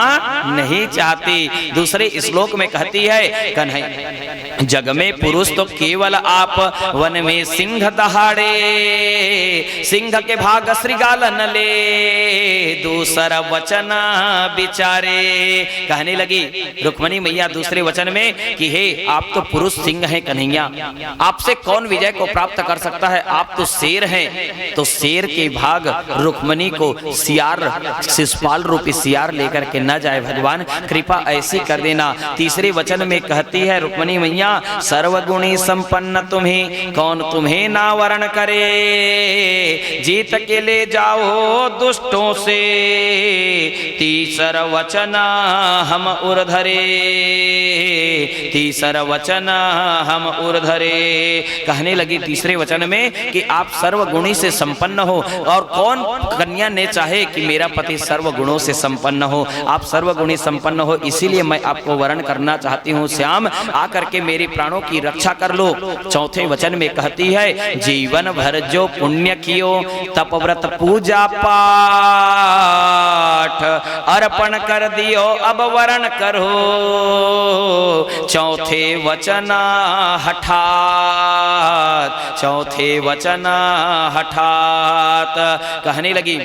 नहीं चाहती। दूसरे श्लोक में कहती है, कन्हैया जग में पुरुष तो केवल आप, वन में सिंह दहाड़े, सिंह के भाग श्रृगाल न ले, दूसरा वचन बिचारे। कहने लगी रुक्मणी मैया दूसरे वचन में कि हे, आप तो पुरुष सिंह हैं कन्हैया, आपसे कौन विजय को प्राप्त कर सकता है? आप तो शेर हैं। तो शेर के भाग रुक्मणी को सियार, शिशुपाल रूपी सियार लेकर के न जाए, भगवान कृपा ऐसी कर देना। तीसरे वचन में कहती है रुक्मणी मैया, सर्वगुणी संपन्न तुम्हें कौन तुम्हें ना वरण करे, जीत के ले जाओ दुष्टों से, तीसरा वचन हम उर्धरे, तीसरा वचन हम उर्धरे। कहने लगी तीसरे वचन में कि आप सर्वगुणी से संपन्न हो, और कौन कन्या ने चाहे कि मेरा पति सर्वगुणों से संपन्न हो, आप सर्वगुणी संपन्न हो, इसीलिए मैं आपको वरण करना चाहती हूँ। श्याम, आकर के मेरे प्राणों की रक्षा कर लो। चौथे वचन में कहती है, जीवन भर जो पुण्य कियो तप व्रत पूजा पाठ, अर्पण कर दियो अब वरण करो, चौथे वचन हठात, चौथे वचन हठात। कहने लगी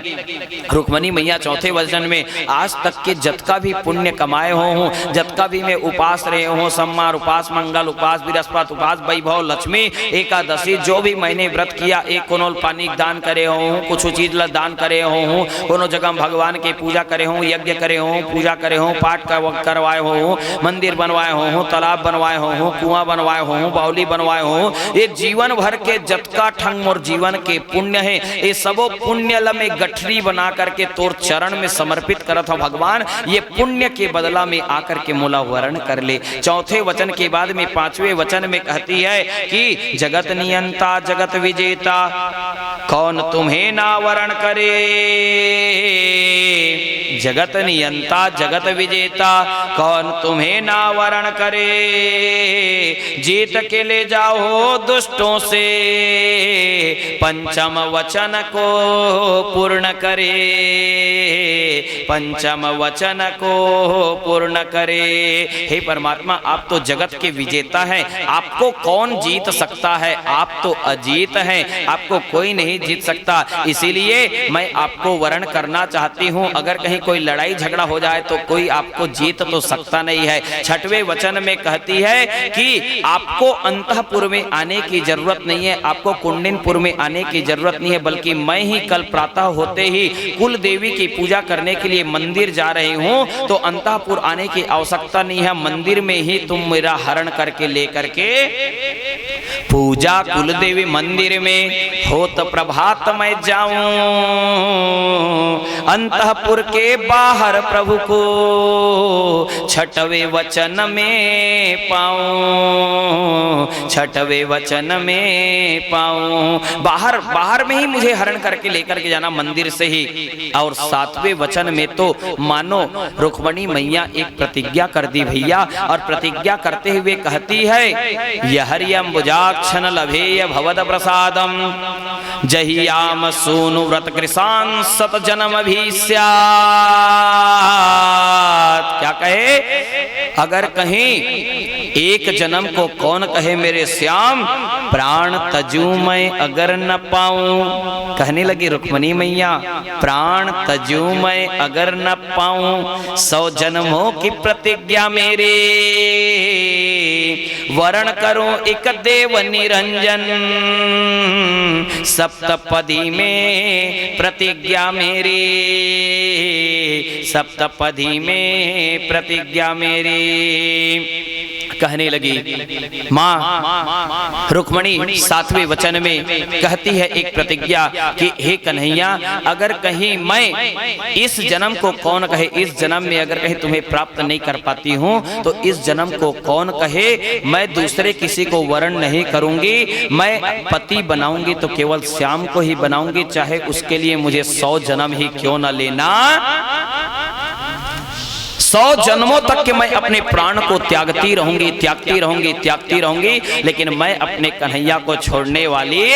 रुक्मणी मैया चौथे वचन में, आज तक के जतका भी पुण्य कमाए हो, जतका भी मैं उपास रहे हो, सम्मार उपास, मंगल उपास, बृहस्पति उपास, वैभव, लक्ष्मी, एकादशी, जो भी मैंने व्रत किया, एक कोनोल पानी दान करे हो, कुछ चीज दान करे हो, कोनो जगह भगवान के पूजा करे हो, यज्ञ करे हो, पूजा करे हो, पाठ करवाए हो, मंदिर बनवाए हो, तालाब बनवाए हो, कुआं बनवाए हो, बावली बनवाए हो, ये जीवन भर के जतका ठंग और जीवन के पुण्य है, ये सबो पुण्य में गठरी बना करके तोर चरण में समर्पित करत हो भगवान, ये पुण्य के बदला में आकर के मोला वरण कर ले। चौथे वचन के बाद में पांचवें वचन में कहती है कि जगत नियंता जगत विजेता कौन तुम्हें ना वरण करे, जगत नियंता जगत विजेता कौन तुम्हें ना वरण करे, जीत के ले जाओ दुष्टों से, पंचम वचन को पूर्ण करे, पंचम वचन को पूर्ण करे। हे परमात्मा, आप तो जगत के विजेता हैं, आपको कौन जीत सकता है? आप तो अजीत हैं, आपको कोई नहीं जीत सकता, इसीलिए मैं आपको वरण करना चाहती हूँ। अगर कहीं कोई लड़ाई झगड़ा हो जाए तो कोई आपको जीत तो सकता नहीं है। छठवें वचन में कहती है कि आपको अंतःपुर में आने की जरूरत नहीं है, आपको कुंडिनपुर में आने की जरूरत नहीं है, बल्कि मैं ही कल प्रातः होते ही कुल देवी की पूजा करने के लिए मंदिर जा रही हूं, तो अंतःपुर आने की आवश्यकता नहीं है, मंदिर में ही तुम मेरा हरण करके लेकर के पूजा कुल देवी मंदिर में हो तो प्रभात मैं जाऊं, अंतःपुर के बाहर प्रभु को छठवें वचन में पाऊं, छठवें वचन में पाऊं। बाहर बाहर में ही मुझे हरण करके लेकर के जाना मंदिर से ही। और सातवें वचन में तो मानो रुक्मणी मैया एक प्रतिज्ञा कर दी भैया, और प्रतिज्ञा करते हुए कहती है यहरियम भुजाक्षण लभेय भवद प्रसादम जहियाम सोनु व्रत कृषान सत जन्म भी स्यात्। क्या कहे? अगर कहीं एक जन्म को कौन कहे मेरे श्याम, प्राण तजू मैं अगर न पाऊं। कहने लगी रुक्मणी मैया प्राण तजू मैं अगर न पाऊं, 100 जन्मों की प्रतिज्ञा मेरे, वरण करूं एक देव निरंजन, सप्तपदी में प्रतिज्ञा मेरी, सप्तपदी में प्रतिज्ञा मेरी। कहने लगी माँ रुक्मणी सातवें वचन में कहती है एक प्रतिज्ञा कि हे कन्हैया, अगर कहीं मैं इस जन्म को कौन कहे, इस जन्म में अगर कहीं तुम्हें प्राप्त नहीं कर पाती हूँ तो इस जन्म को कौन कहे, मैं दूसरे किसी को वरण नहीं करूंगी, मैं पति बनाऊंगी तो केवल श्याम को ही बनाऊंगी, चाहे उसके लिए मुझे 100 जन्म ही क्यों न लेना। 100 जन्मों तक के मैं अपने प्राण को त्यागती रहूंगी, त्यागती रहूंगी, त्यागती रहूंगी, लेकिन मैं अपने कन्हैया को छोड़ने वाली।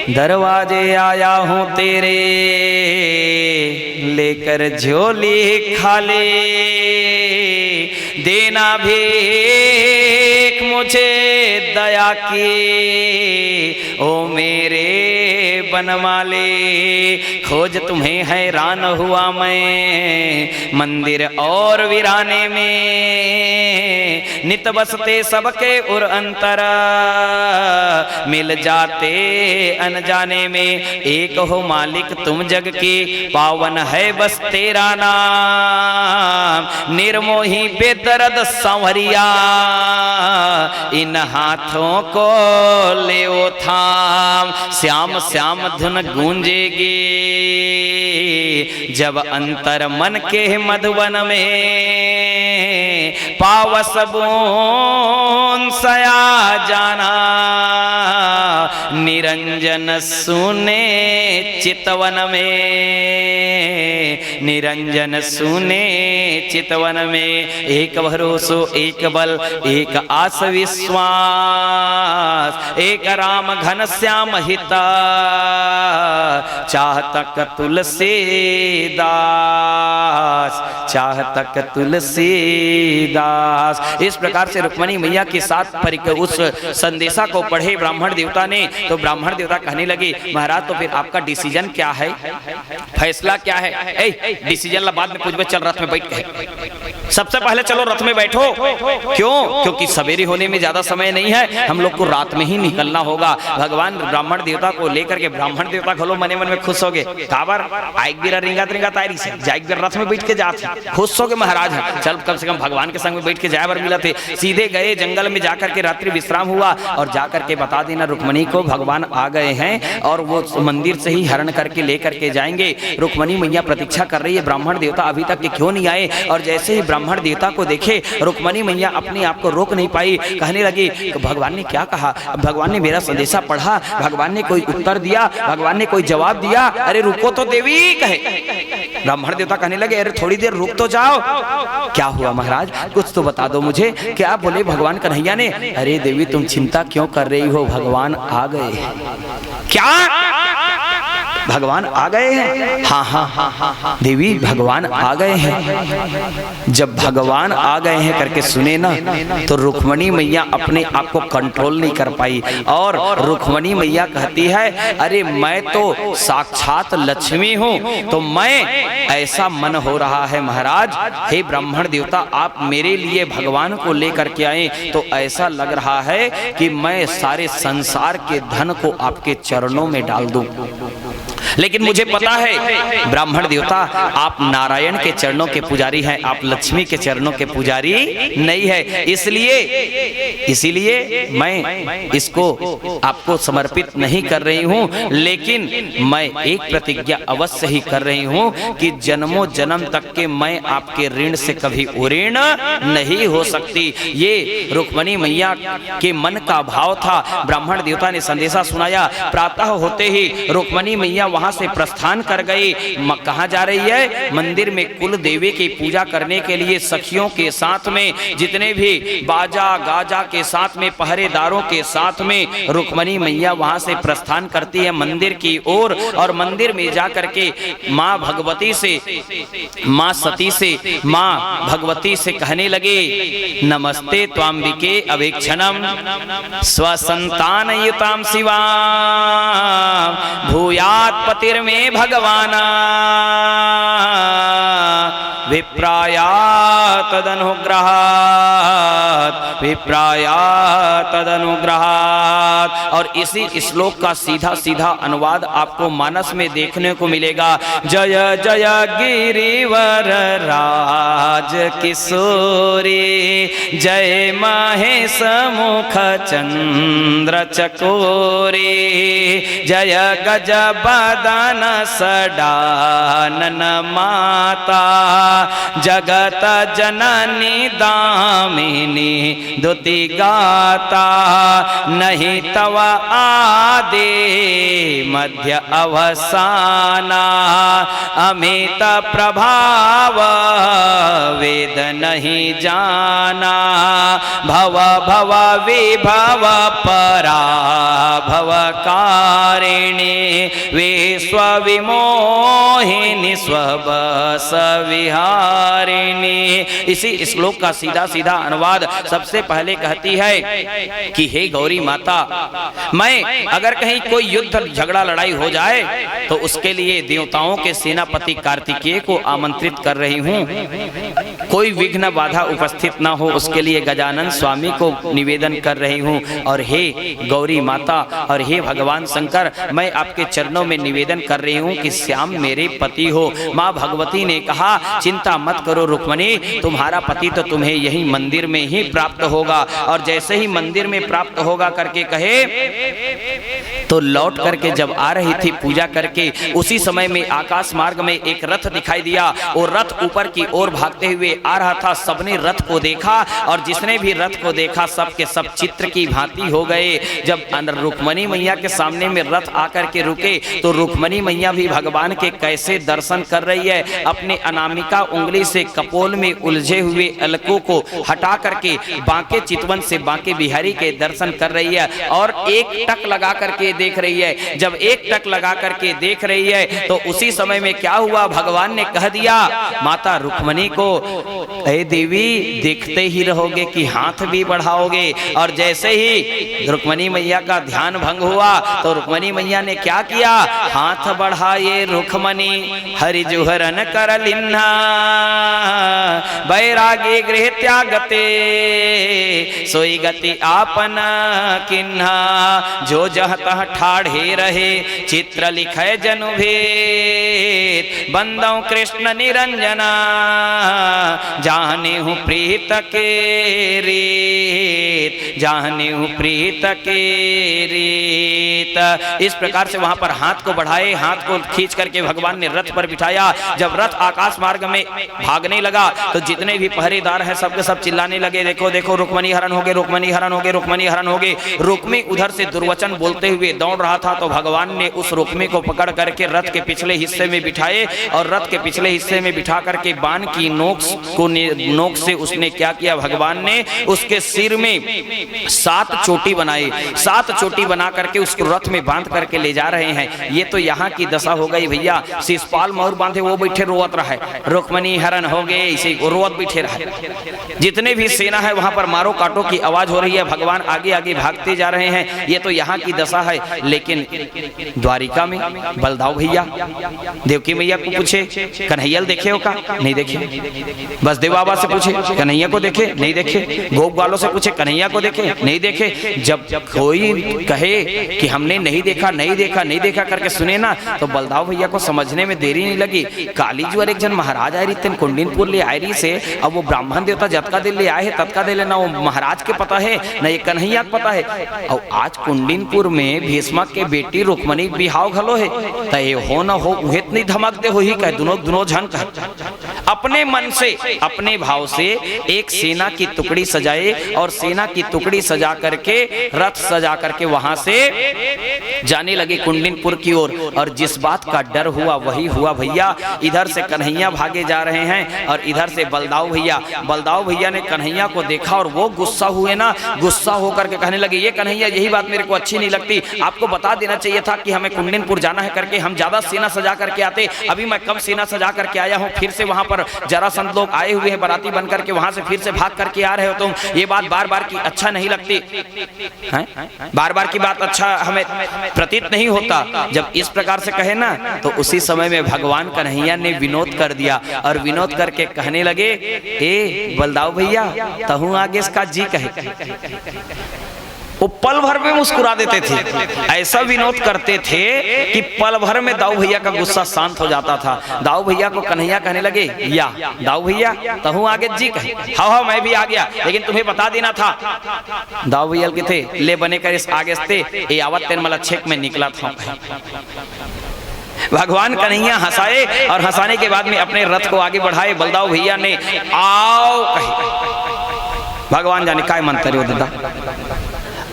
दरवाजे आया हूं तेरे लेकर झोली खाली, देना भीख मुझे दया की, ओ मेरे बनमाले। खोज तुम्हें हैरान हुआ मैं मंदिर और वीराने में, नित बसते सबके उर अंतर, मिल जाते अनजाने में। एक हो मालिक तुम जग की, पावन है बस तेरा नाम, निर्मोही बेदर्द संवरिया, इन हाथों को ले ओ थाम। श्याम श्याम धुन गूंजेगी जब अंतर मन के मधुवन में, पावस बूंद सया जाना, निरंजन सुने चितवन में, निरंजन सुने चितवन में। एक भरोसो एक बल एक आस विश्वास, एक राम घन श्याम हिता, चाहतक तुलसीदास, चाहतक तुलसीदास। इस प्रकार से रुक्मणी मैया के साथ उस संदेशा को पढ़े ब्राह्मण देवता ने, तो ब्राह्मण देवता कहने लगे महाराज तो फिर आपका डिसीजन क्या है, फैसला क्या है? डिसीजन ला बाद में पूछबे, चल रथ में बैठ के सबसे पहले चलो रथ में बैठो। क्यों? क्योंकि सवेरे होने में ज्यादा समय नहीं है, हम लोग को रात में ही निकलना होगा। भगवान ब्राह्मण देवता को लेकर के ब्राह्मण देवता खोलो मने मन में खुश हो गए, काबर आइक बिरा रिंगात रिंगात आयरी से जाइक बिरा रथ में बैठ के जाते, खुश हो गए महाराज चल कम से कम भगवान के संग में बैठ के जाए बर मिला थे। सीधे गए जंगल में जाकर के रात्रि विश्राम हुआ, और जाकर के बता देना रुक्मणी को भगवान आ गए हैं और वो मंदिर से ही हरण करके लेकर के जाएंगे। रुक्मणी मैया प्रतीक्षा कर रही है, ब्राह्मण देवता अभी तक के क्यों नहीं आए। और जैसे ही ब्राह्मण देवता को देखे रुक्मणी मैया अपने आप को रोक नहीं पाई, कहने लगी भगवान ने क्या कहा, भगवान ने मेरा संदेशा पढ़ा, भगवान ने कोई उत्तर दिया, भगवान ने कोई जवाब दिया, अरे रुको तो देवी कहे। ब्राह्मण देवता कहने लगे अरे थोड़ी देर रुक तो जाओ। क्या हुआ महाराज, कुछ तो बता दो मुझे। क्या बोले भगवान कन्हैया ने, अरे देवी तुम चिंता क्यों कर रही हो, भगवान आ गए। क्या भगवान आ गए हैं? हाँ हाँ देवी भगवान आ गए हैं। जब भगवान आ गए हैं करके सुने ना, तो रुक्मणी मैया अपने आप को कंट्रोल नहीं कर पाई और रुक्मणी मैया कहती है अरे मैं तो साक्षात लक्ष्मी हूँ, तो मैं ऐसा मन हो रहा है महाराज, हे ब्राह्मण देवता आप मेरे लिए भगवान को लेकर के आए, तो ऐसा लग रहा है कि मैं सारे संसार के धन को आपके चरणों में डाल दूं। लेकिन मुझे पता है ब्राह्मण देवता आप नारायण के चरणों के पुजारी हैं, आप लक्ष्मी के चरणों के पुजारी नहीं है, इसीलिए मैं इसको आपको समर्पित नहीं कर रही हूँ। लेकिन मैं एक प्रतिज्ञा अवश्य ही कर रही हूँ कि जन्मों जन्म तक के मैं आपके ऋण से कभी उऋण नहीं हो सकती। ये रुक्मणी मैया के मन का भाव था। ब्राह्मण देवता ने संदेशा सुनाया। प्रातः होते ही रुक्मणी मैया वहां से प्रस्थान कर गई। कहां जा रही है? मंदिर में कुल देवी की पूजा करने के लिए सखियों के साथ में, जितने भी बाजा गाजा के साथ में, पहरेदारों के साथ में रुक्मणी मैया वहां से प्रस्थान करती है मंदिर की ओर। और मंदिर में जाकर के मां भगवती से, मां सती से, मां भगवती से कहने लगे नमस्ते त्वाम्बिके अवेक्षणम स्वसंतानयुतां शिवा भूयात् पतिर्मे भगवान विप्राया तदनुग्रहात्। और इसी श्लोक का सीधा सीधा अनुवाद आपको मानस में देखने को मिलेगा। जय जय गिरिवर राज किशोरी, जय महेश मुख चंद्र चकोरी, जय गज बदन सडानन माता, जगत जननी दामिनी दुति गाता, नहीं तव आदि मध्य अवसाना, अमित प्रभाव वेद नहीं जाना, भव भव विभव पराभव कारिणी, विश्व विमोहिनी स्वबस विहारिणी। इसी श्लोक का सीधा सीधा अनुवाद सबसे पहले कहती है कि हे गौरी माता, मैं अगर कहीं कोई युद्ध झगड़ा लड़ाई हो जाए तो उसके लिए देवताओं के सेनापति कार्तिकेय को आमंत्रित कर रही हूँ। कोई विघ्न बाधा उपस्थित ना हो उसके लिए गजानन स्वामी को निवेदन कर रही हूँ। और हे गौरी माता और हे भगवान शंकर, मैं आपके चरणों में निवेदन कर रही हूँ कि श्याम मेरे पति हो। माँ भगवती ने कहा चिंता मत करो रुक्मणी, तुम्हारा पति तो तुम्हें यही मंदिर में ही प्राप्त होगा। और जैसे ही मंदिर में प्राप्त होगा करके कहे तो लौट करके जब आ रही थी पूजा करके, उसी समय में आकाश मार्ग में एक रथ दिखाई दिया। और रथ ऊपर की ओर भागते हुए आ रहा था। सबने रथ को देखा और जिसने भी रथ को देखा सब के सब चित्र की भांति हो गए। जब रुक्मणी मैया के सामने में रथ आकर के रुके तो रुक्मणी मैया भी भगवान के कैसे दर्शन कर रही है। अपने अनामिका उंगली से कपोल में उलझे हुए अलकों को हटा करके बांके चितवन से बांके बिहारी के दर्शन कर रही है और एक टक लगा करके देख रही है। जब एक टक लगा करके देख रही है तो उसी समय में क्या हुआ, भगवान ने कह दिया माता रुक्मणी को, हे देवी देखते ही रहोगे कि हाथ भी बढ़ाओगे। और जैसे ही रुक्मणी मैया का ध्यान भंग हुआ तो रुक्मणी मैया ने क्या किया, हाथ बढ़ाए रुक्मणी हरि जुहरन कर लिन्हा, बैरागी गृह त्यागते सोई गति आपन किन्हा, जो जह तह ठाढ़े रहे चित्र लिखे जनु भेद, बंदौ कृष्ण निरंजना जाने हूँ प्रीत के रीत, जाने हूँ प्रीत के रीत। इस प्रकार से वहां पर हाथ को बढ़ाए, हाथ को खींच करके भगवान ने रथ पर बिठाया। जब रथ आकाश मार्ग में भागने लगा तो जितने भी पहरेदार हैं सबके सब चिल्लाने लगे, देखो देखो रुक्मणी हरण हो गए, रुक्मणी हरण हो गए, रुक्मणी हरण हो गए। रुक्मी उधर से दुर्वचन बोलते हुए दौड़ रहा था तो भगवान ने उस रुक्मी को पकड़ करके रथ के पिछले हिस्से में बिठाए और रथ के पिछले हिस्से में बिठा करके बाण की नोक से उसने क्या किया, भगवान ने उसके सिर में 7 चोटी बनाए, 7 चोटी बना करके उसको रथ में बांध करके ले जा रहे हैं। ये तो यहाँ की दशा हो गई भैया। शिषपाल मोहर बांधे वो बैठे रोवत रहा है, रुक्मणी हरण हो गए, इसे रोवत बैठे रहा है। जितने भी सेना है वहां पर मारो काटो की आवाज हो रही है, भगवान आगे आगे भागते जा रहे हैं। ये तो यहाँ की दशा है। लेकिन द्वारिका में बलदाऊ भैया देवकी मैया को पूछे, कन्हैया देखे हो का? नहीं देखे। बसदेव बाबा से पूछे, कन्हैया को देखे? नहीं देखे। गोप वालों से पूछे, कन्हैया को देखे? नहीं देखे। जब कोई कहे कि हमने नहीं देखा नहीं देखा नहीं देखा करके सुने ना, तो बलदाऊ भैया को समझने में देरी नहीं लगी। काली जी और एक जन महाराज आए रही कुंडीनपुर ले आए रही से, अब वो ब्राह्मण देवता जतका दिल ले आए है तत्का दिल ना वो महाराज के पता है ना ये कन्हैया को पता है। और आज कुंडीनपुर में भीष्म के बेटी रुक्मणी बिहाव घलो है, तय हो न हो उहेत नहीं धमक दे हो ही कह दोनों झन कह। अपने मन से अपने भाव से एक सेना की टुकड़ी सजाए और सेना की टुकड़ी सजा करके रथ सजा करके वहां से जाने लगे कुंडीनपुर की ओर। और जिस बात का डर हुआ वही हुआ भैया। इधर से कन्हैया भागे जा रहे हैं और इधर से बलदाऊ भैया ने कन्हैया को देखा और वो गुस्सा हुए ना, गुस्सा होकर के कहने लगे, ये कन्हैया यही बात मेरे को अच्छी नहीं लगती, आपको बता देना चाहिए था कि हमें कुंडीनपुर जाना है करके, हम ज्यादा सेना सजा करके आते। अभी मैं कम सेना सजा करके आया हूँ, फिर से वहां पर जरासंध लोग आए हुए हैं बाराती बन करके, वहां से फिर से भाग करके आ रहे हो तुम। ये बात बार बार की अच्छा नहीं लगती है, बार बार की बात अच्छा हमें प्रतीत नहीं होता। जब इस प्रकार से कहे ना, तो उसी समय में भगवान कन्हैया ने विनोद कर दिया और विनोद करके कहने लगे, ए बलदाऊ भैया तहु आगे इसका जी कहे। वो पल भर में मुस्कुरा देते थे, ऐसा विनोद करते थे कि पल भर में दाऊ भैया का गुस्सा शांत हो जाता था। दाऊ भैया को कन्हैया कहने लगे, या दाऊ भैया तहु आगे जी कहे। हाँ मैं भी आ गया, लेकिन तुम्हें बता देना था। दाऊ भैया के थे ले बने कर इस आगे ये आवत तेन मला छेक में निकला था। भगवान कन्हैया हंसाए और हंसाने के बाद में अपने रथ को आगे बढ़ाए। बलदाऊ भैया ने आओ कहे। भगवान जाने काय मंत्र हो दादा,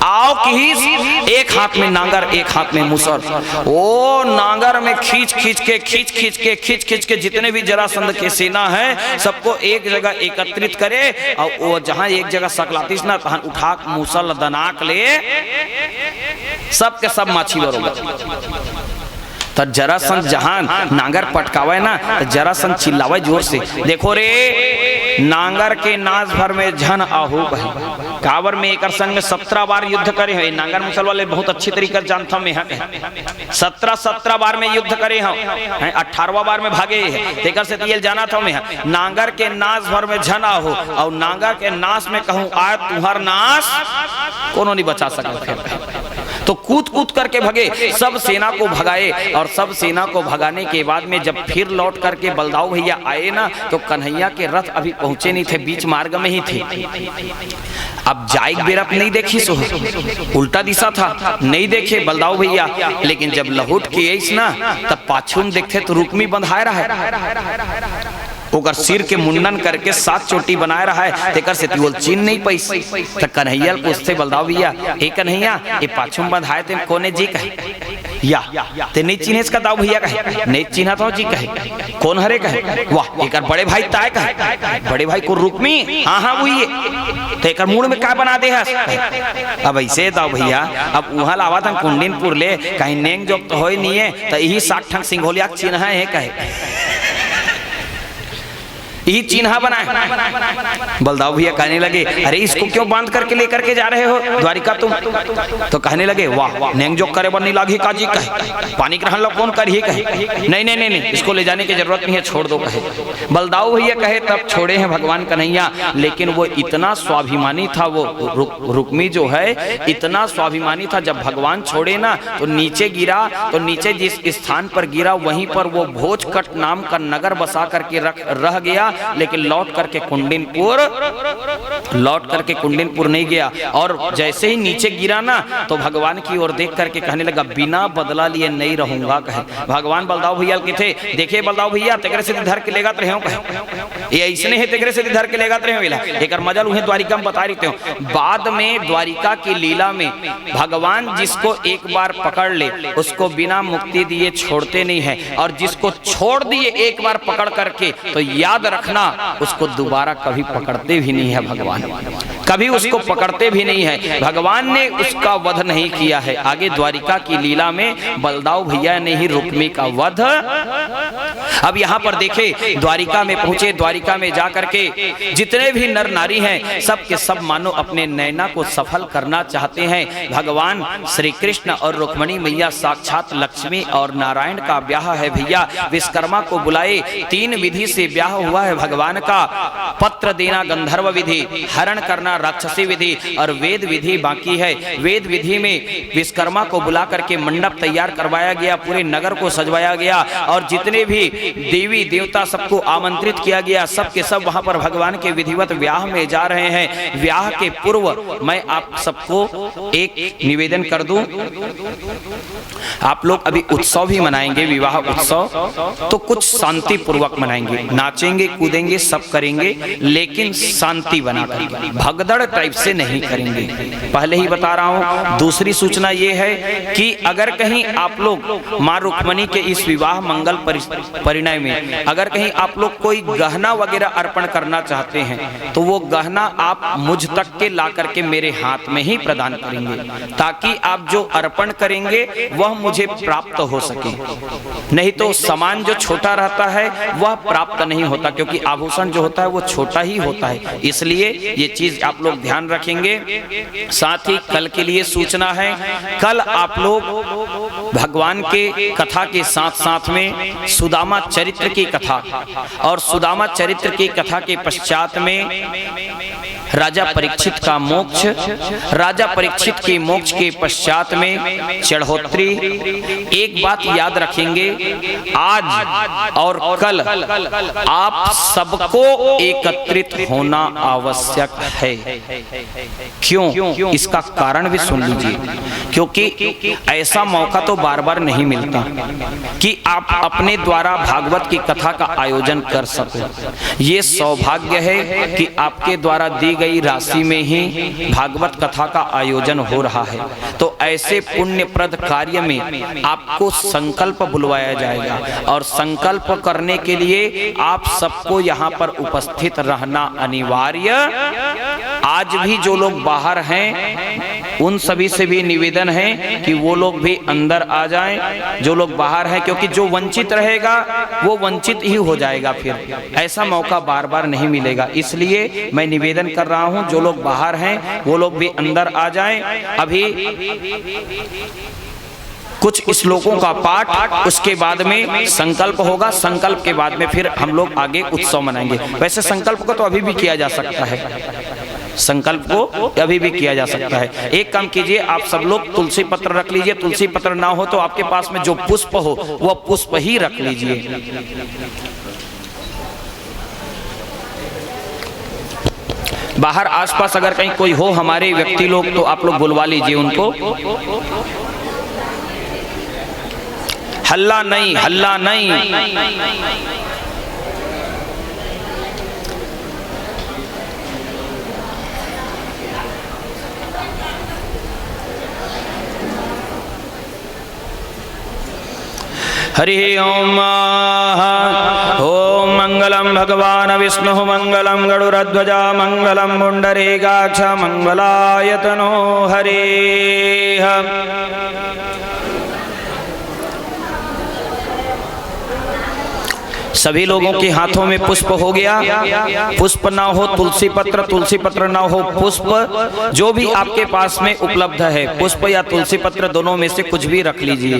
आओ की एक हाथ में नांगर एक हाथ में मुसर। ओ नांगर में खींच खींच के जितने भी जरासंध के सेना है सबको एक जगह एकत्रित करे और वो जहां एक जगह सकलातीस ना तहां उठा मुसल दनाक ले सबके सब माछी बरोबर। तो जरासंध जहां नांगर पटकावे ना, तो जरासंध चिल्लावे जोर से, देखो रे नांगर के नाच भर में झन आहू कहे। कावर में एक संग में 17 बार युद्ध करे हैं। नांगर मुसल वाले बहुत अच्छी तरीके जानता मैं 17 बार में युद्ध करे हैं, 18वां बार में भागे हैं। तेकर से तियल जाना था मैं नांगर के नाच भर में झन आहू और नांगर के नाच में कहूँ आय तुम्हार नाच कोनो नहीं बचा सका। तो कूद करके भगे, सब सेना को भगाए और सब सेना को भगाने के बाद में जब फिर लौट करके बलदाऊ भैया आए ना, तो कन्हैया के रथ अभी पहुंचे नहीं थे, बीच मार्ग में ही थे। अब जाइक बेरप नहीं देखी सो उल्टा दिशा था, नहीं देखे बलदाऊ भैया। लेकिन जब लहुट के आइस ना, तब पाछुन देखते तो रुक्मी बंधाए रहा है, ओकर सिर के मुंडन करके 7 चोटी बनाए रहा है। तेकर से तिवल चीन नहीं पैस। तो कन्हैया पूछते बलदाऊ भैया, ए कन्हैया ये पाछुम बंधाए ते कोने जी कहे, या ते नहीं चिन्हे इसका दाऊ भैया कहे, नहीं चिन्हा तो जी कहे, कौन हरे कहे, वाह एकर बड़े भाई ताय कहे, बड़े भाई को रुक्मी, हाँ वही है। तेकर मुंड में क्या बना दे है। अब ऐसे दाऊ भैया अब वहां लावा था कुंडीनपुर ले, कहीं नेंग जो तो हो नहीं है, तो यही 60 ठंग सिंघोलिया चिन्ह है कहे, यही चिन्हा बनाए। बलदाऊ भैया कहने लगे, अरे इसको क्यों बांध करके लेकर के जा रहे हो द्वारिका तुम? तो कहने लगे, वाह नेंग जो करे बनी लागी काजी कहे, पानी ग्रहण लो कौन कर ही कहे, नहीं इसको ले जाने की जरूरत नहीं है, छोड़ दो कहे। बलदाऊ भैया कहे तब छोड़े हैं भगवान कन्हैया। लेकिन वो इतना स्वाभिमानी था, वो रुक्मी जो है इतना स्वाभिमानी था, जब भगवान छोड़े ना तो नीचे गिरा, तो नीचे जिस स्थान पर गिरा वहीं पर वो भोजकट नाम का नगर बसा करके रह गया। लेकिन लौट करके कुंडीनपुर नहीं गया। और जैसे ही नीचे गिरा ना, तो भगवान की ओर देख करके कहने लगा, बिना बदला लिए नहीं रहूंगा कहे। भगवान बलदाऊ भैया के थे, देखे बलदाऊ भैया तेरे से धर के लेगा रहे हो कहे, ये ऐसने है तेरे से धर के लेगा रहे हो। एक मजल उन्हें द्वारिका में बता रही हूँ। बाद में द्वारिका की लीला में भगवान जिसको एक बार पकड़ ले उसको बिना मुक्ति दिए छोड़ते नहीं है, और जिसको छोड़ दिए एक बार पकड़ करके तो याद रखना उसको दोबारा कभी पकड़ते भी नहीं है भगवान। कभी उसको पकड़ते भी नहीं है। भगवान ने उसका वध नहीं किया है। आगे द्वारिका की लीला में बलदाऊ भैया ने ही रुक्मी का वध। अब यहाँ पर देखे द्वारिका में पहुंचे, द्वारिका में जाकर के जितने भी नर नारी हैं सब के सब मानो अपने नैना को सफल करना चाहते हैं। भगवान श्री कृष्ण और रुक्मिणी मैया साक्षात लक्ष्मी और नारायण का ब्याह है भैया। विश्वकर्मा को बुलाए, 3 विधि से ब्याह हुआ है भगवान का। पत्र देना गंधर्व विधि, हरण करना राक्षसी विधि और वेद विधि बाकी है। वेद विधि में विश्वकर्मा को बुला करके मंडप तैयार करवाया गया, पूरे नगर को सजवाया गया और जितने भी देवी देवता सबको आमंत्रित किया गया। सब के सब वहां पर भगवान के विधिवत ब्याह में जा रहे हैं। ब्याह के पूर्व मैं आप सबको एक निवेदन कर दूं, आप लोग अभी उत्सव भी मनाएंगे, विवाह उत्सव, तो कुछ शांति पूर्वक मनाएंगे, नाचेंगे कूदेंगे सब करेंगे, लेकिन शांति बनाकर, भगदड़ टाइप से नहीं करेंगे, पहले ही बता रहा हूं। दूसरी सूचना ये है कि अगर कहीं आप लोग मां रुक्मिणी के इस विवाह मंगल परिणय में अगर कहीं आप लोग कोई गहना वगैरह अर्पण करना चाहते हैं तो वो गहना आप मुझ तक के ला करके मेरे हाथ में ही प्रदान करेंगे, ताकि आप जो अर्पण करेंगे वह मुझे प्राप्त हो सके। नहीं तो सामान जो छोटा रहता है वह प्राप्त नहीं होता, क्योंकि आभूषण जो होता है वो छोटा ही होता है। इसलिए ये चीज आप लोग ध्यान रखेंगे। साथ ही कल के लिए सूचना है, कल आप लोग भगवान के कथा के साथ साथ में सुदामा चरित्र की कथा और सुदामा चरित्र की कथा के पश्चात में राजा परीक्षित का मोक्ष, राजा परीक्षित के मोक्ष के पश्चात में चढ़ोत्री। एक बात याद रखेंगे, आज और कल आप सबको एकत्रित होना आवश्यक है। क्यों? इसका कारण भी सुन लीजिए, क्योंकि ऐसा मौका तो बार बार नहीं मिलता कि आप अपने द्वारा भागवत की कथा का आयोजन कर सको। ये सौभाग्य है कि आपके द्वारा दी गई राशि में ही भागवत कथा का आयोजन हो रहा है। तो ऐसे पुण्यप्रद कार्य में आपको संकल्प बुलवाया जाएगा और संकल्प करने के लिए आप सबको यहाँ पर उपस्थित रहना अनिवार्य। आज भी जो लोग बाहर हैं उन सभी से भी निवेदन है कि वो लोग भी अंदर आ जाएं, जो लोग बाहर हैं, क्योंकि जो वंचित रहेगा वो वंचित ही हो जाएगा। फिर ऐसा मौका बार बार नहीं मिलेगा। इसलिए मैं निवेदन कर रहा हूं, जो लोग बाहर हैं वो लोग भी अंदर आ जाएं। अभी कुछ श्लोकों का पाठ, उसके बाद में संकल्प होगा। संकल्प के बाद में फिर हम लोग आगे उत्सव मनाएंगे। वैसे संकल्प को तो अभी भी किया जा सकता है, संकल्प को अभी भी किया जा सकता है। एक काम कीजिए, आप सब लोग तुलसी पत्र रख लीजिए। तुलसी पत्र ना हो तो आपके पास में जो पुष्प हो वह पुष्प ही रख लीजिए। बाहर आसपास अगर कहीं कोई हो हमारे व्यक्ति लोग तो आप लोग बुलवा लीजिए उनको। हल्ला नहीं, हल्ला नहीं। हरि ओम। ओम मंगलम भगवान विष्णु मंगलम गरुड़ध्वजा मंगलम पुंडरीकाक्ष मंगलायतनो हरे। सभी लोगों के हाथों में पुष्प हो गया। पुष्प ना हो तुलसी पत्र, तुलसी पत्र ना हो पुष्प, जो भी आपके पास में उपलब्ध है, पुष्प या तुलसी पत्र दोनों में से कुछ भी रख लीजिए।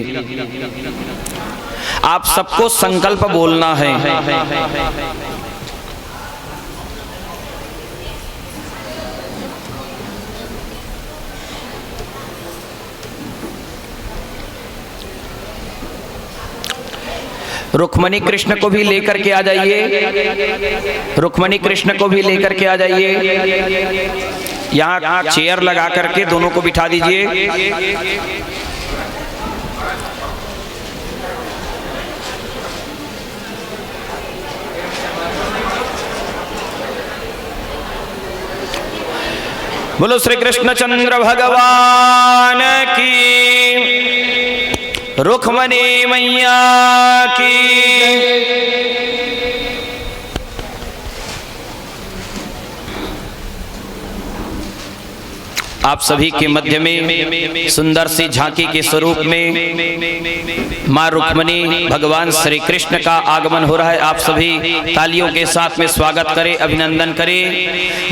आप सबको संकल्प बोलना है। रुक्मिणी कृष्ण को भी लेकर के आ जाइए, रुक्मिणी कृष्ण को भी लेकर के आ जाइए। यहाँ चेयर लगा करके दोनों को बिठा दीजिए। बोलो श्री कृष्णचंद्र भगवान की, रुक्मिणी मैया की। आप सभी के मध्य में सुंदर सी झांकी के स्वरूप में मां रुक्मणी भगवान श्री कृष्ण का आगमन हो रहा है। आप सभी तालियों के साथ में स्वागत करें, अभिनंदन करें।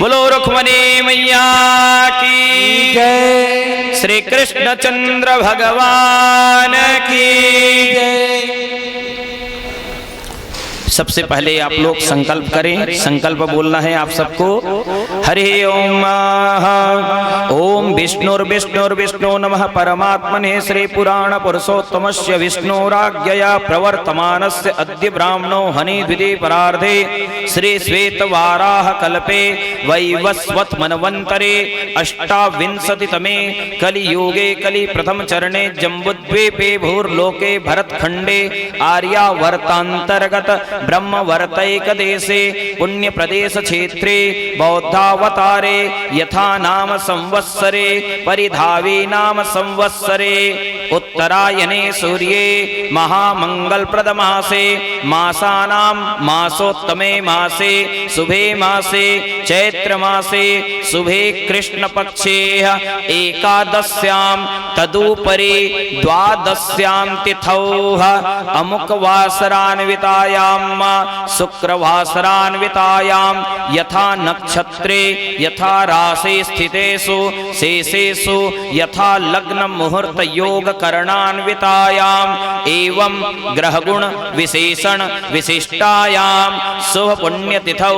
बोलो रुक्मणी मैया की जय, श्री कृष्ण चंद्र भगवान की जय। सबसे पहले आप लोग संकल्प करें, संकल्प बोलना है आप सबको। हरि ओम ओम विष्णुर्विष्णुर्विष्णु नमः परमात्मने श्री पुराण पुरुषोत्तमस्य विष्णुराज्ञया प्रवर्तमानस्य अद्य ब्राह्मणो हनि द्वितीय परार्धे श्री श्वेत वाराह कल्पे वैवस्वत मनवंतरे अष्टाविंशतितमे कलियुगे कलि प्रथम चरणे जम्बुद्वीपे भूर्लोके भरतखंडे आर्यावर्तांतर्गत ब्रह्मवर्तैक देशे पुण्य प्रदेश क्षेत्रे बौद्धावतारे यथा नाम संवत्सरे परिधावी नाम संवत्सरे उत्तरायणे सूर्ये महामंगल प्रद मासे मासानां मासोत्तमे मासे शुभे मासे चैत्र मासे शुभे कृष्ण पक्षे एकादश्यां तदुपरि द्वादश्यां तिथौ अमुक वासरान्वितायां शुक्रवासरान्वितायां यथा नक्षत्रे यथा राशि स्थितेषु शेषेषु यथा लग्न मुहूर्त योग करणान्वितायां एवं ग्रहगुण विशेषण विशिष्टायां शुभ पुण्यतिथौ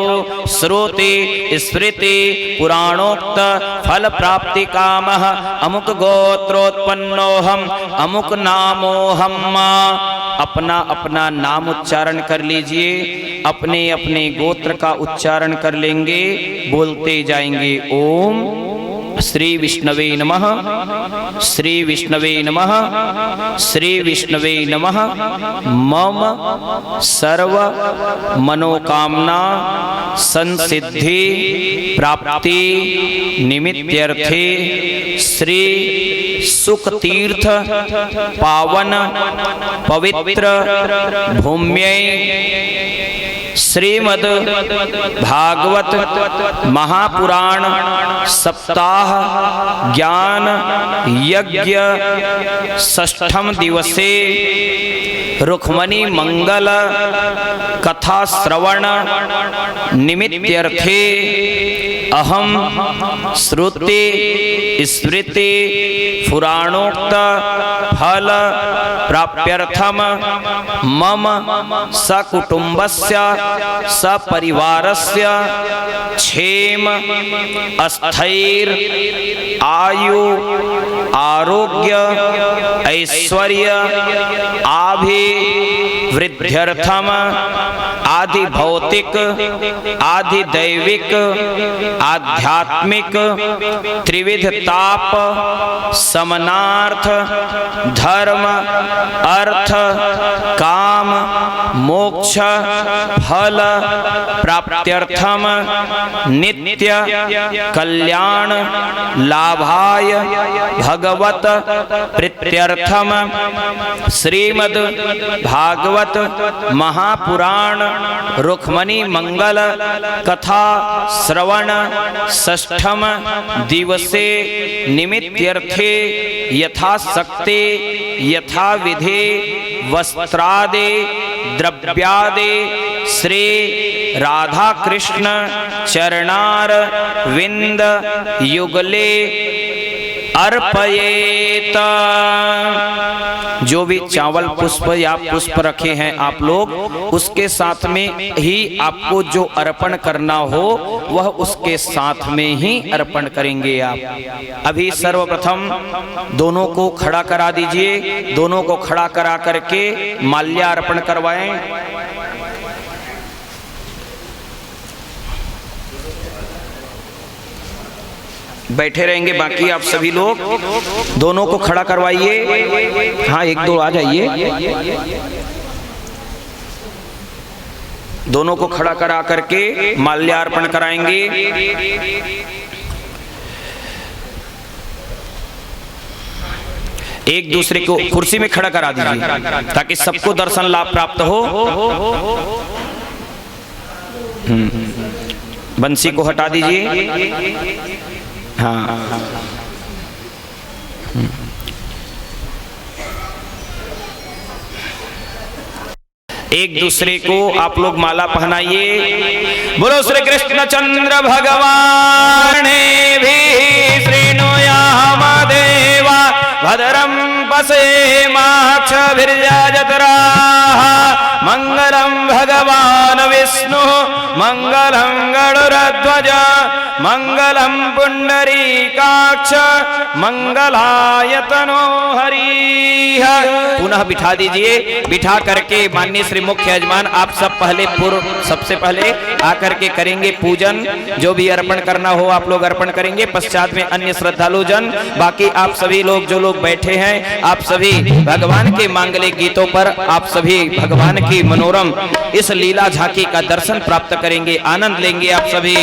श्रुति स्मृति पुराणोक्त फल प्राप्ति कामः अमुक गोत्रोत्पन्नोहम अमुक नामोहम। अपना अपना नाम उच्चारण कर लीजिए, अपने अपने गोत्र का उच्चारण कर लेंगे, बोलते जाएंगे। ओम श्री विष्णवे नमः, श्री विष्णवे नमः, श्री विष्णवे नमः। मम सर्व मनोकामना संसिद्धि प्राप्ति निमित्त्यर्थे श्री सुख तीर्थ पावन पवित्र भूम्यै श्रीमद् भागवत महापुराण सप्ताह ज्ञान यज्ञ षष्ठम दिवसे रुक्मणी मंगल कथा श्रवण निमित्त्यर्थे अहम श्रुति स्मृति पुराणोक्त फल प्राप्त्यर्थम मम सकुटुंबस्य सपरिवारस्य क्षेम स्थैर्य आयु आरोग्य ऐश्वर्य अभिवृद्ध्यर्थम आदि भौतिक आदि दैविक आध्यात्मिक त्रिविध ताप समनार्थ धर्म अर्थ काम मोक्ष फल प्राप्त्यर्थम नित्य कल्याण लाभाय भगवत प्रीत्यर्थम श्रीमद् भागवत महापुराण रुक्मणी मंगल कथा श्रवण षष्ठम दिवसे निमित्त्यर्थे यथाशक्ति यथा विधि वस्त्रादि द्रव्यादि श्री राधा कृष्ण चरणार विंद युगले अर्पयेत। जो भी चावल पुष्प या पुष्प रखे हैं आप लोग, उसके साथ में ही आपको जो अर्पण करना हो वह उसके साथ में ही अर्पण करेंगे आप। अभी सर्वप्रथम दोनों को खड़ा करा दीजिए, दोनों को खड़ा करा करके माल्यार्पण करवाएं। बैठे रहेंगे बाकी आप सभी लोग, दोनों को खड़ा करवाइए। हाँ, एक दो आ जाइए। दोनों को खड़ा करा करके माल्यार्पण कराएंगे। एक दूसरे को कुर्सी में खड़ा करा दीजिए ताकि सबको दर्शन लाभ प्राप्त हो। बंसी को हटा दीजिए। हाँ, एक दूसरे को आप लोग माला पहनाइए। बोलो श्री कृष्ण चंद्र भगवान भी श्रीनुयाम देवा भद्रम पश्येमाक्षभिर्यजत्रा मंगलम भगवान विष्णु मंगलम गरुड़ध्वज मंगलम पुंडरीकाक्ष मंगलायतनो हरि। पुनः बिठा दीजिए। बिठा करके माननीय श्री मुख्य यजमान आप सब पहले सबसे पहले आकर के करेंगे पूजन। जो भी अर्पण करना हो आप लोग अर्पण करेंगे। पश्चात में अन्य श्रद्धालु जन, बाकी आप सभी लोग जो लोग बैठे हैं आप सभी भगवान के मांगलिक गीतों पर आप सभी भगवान की मनोरम इस लीला झांकी का दर्शन प्राप्त करेंगे, आनंद लेंगे आप सभी।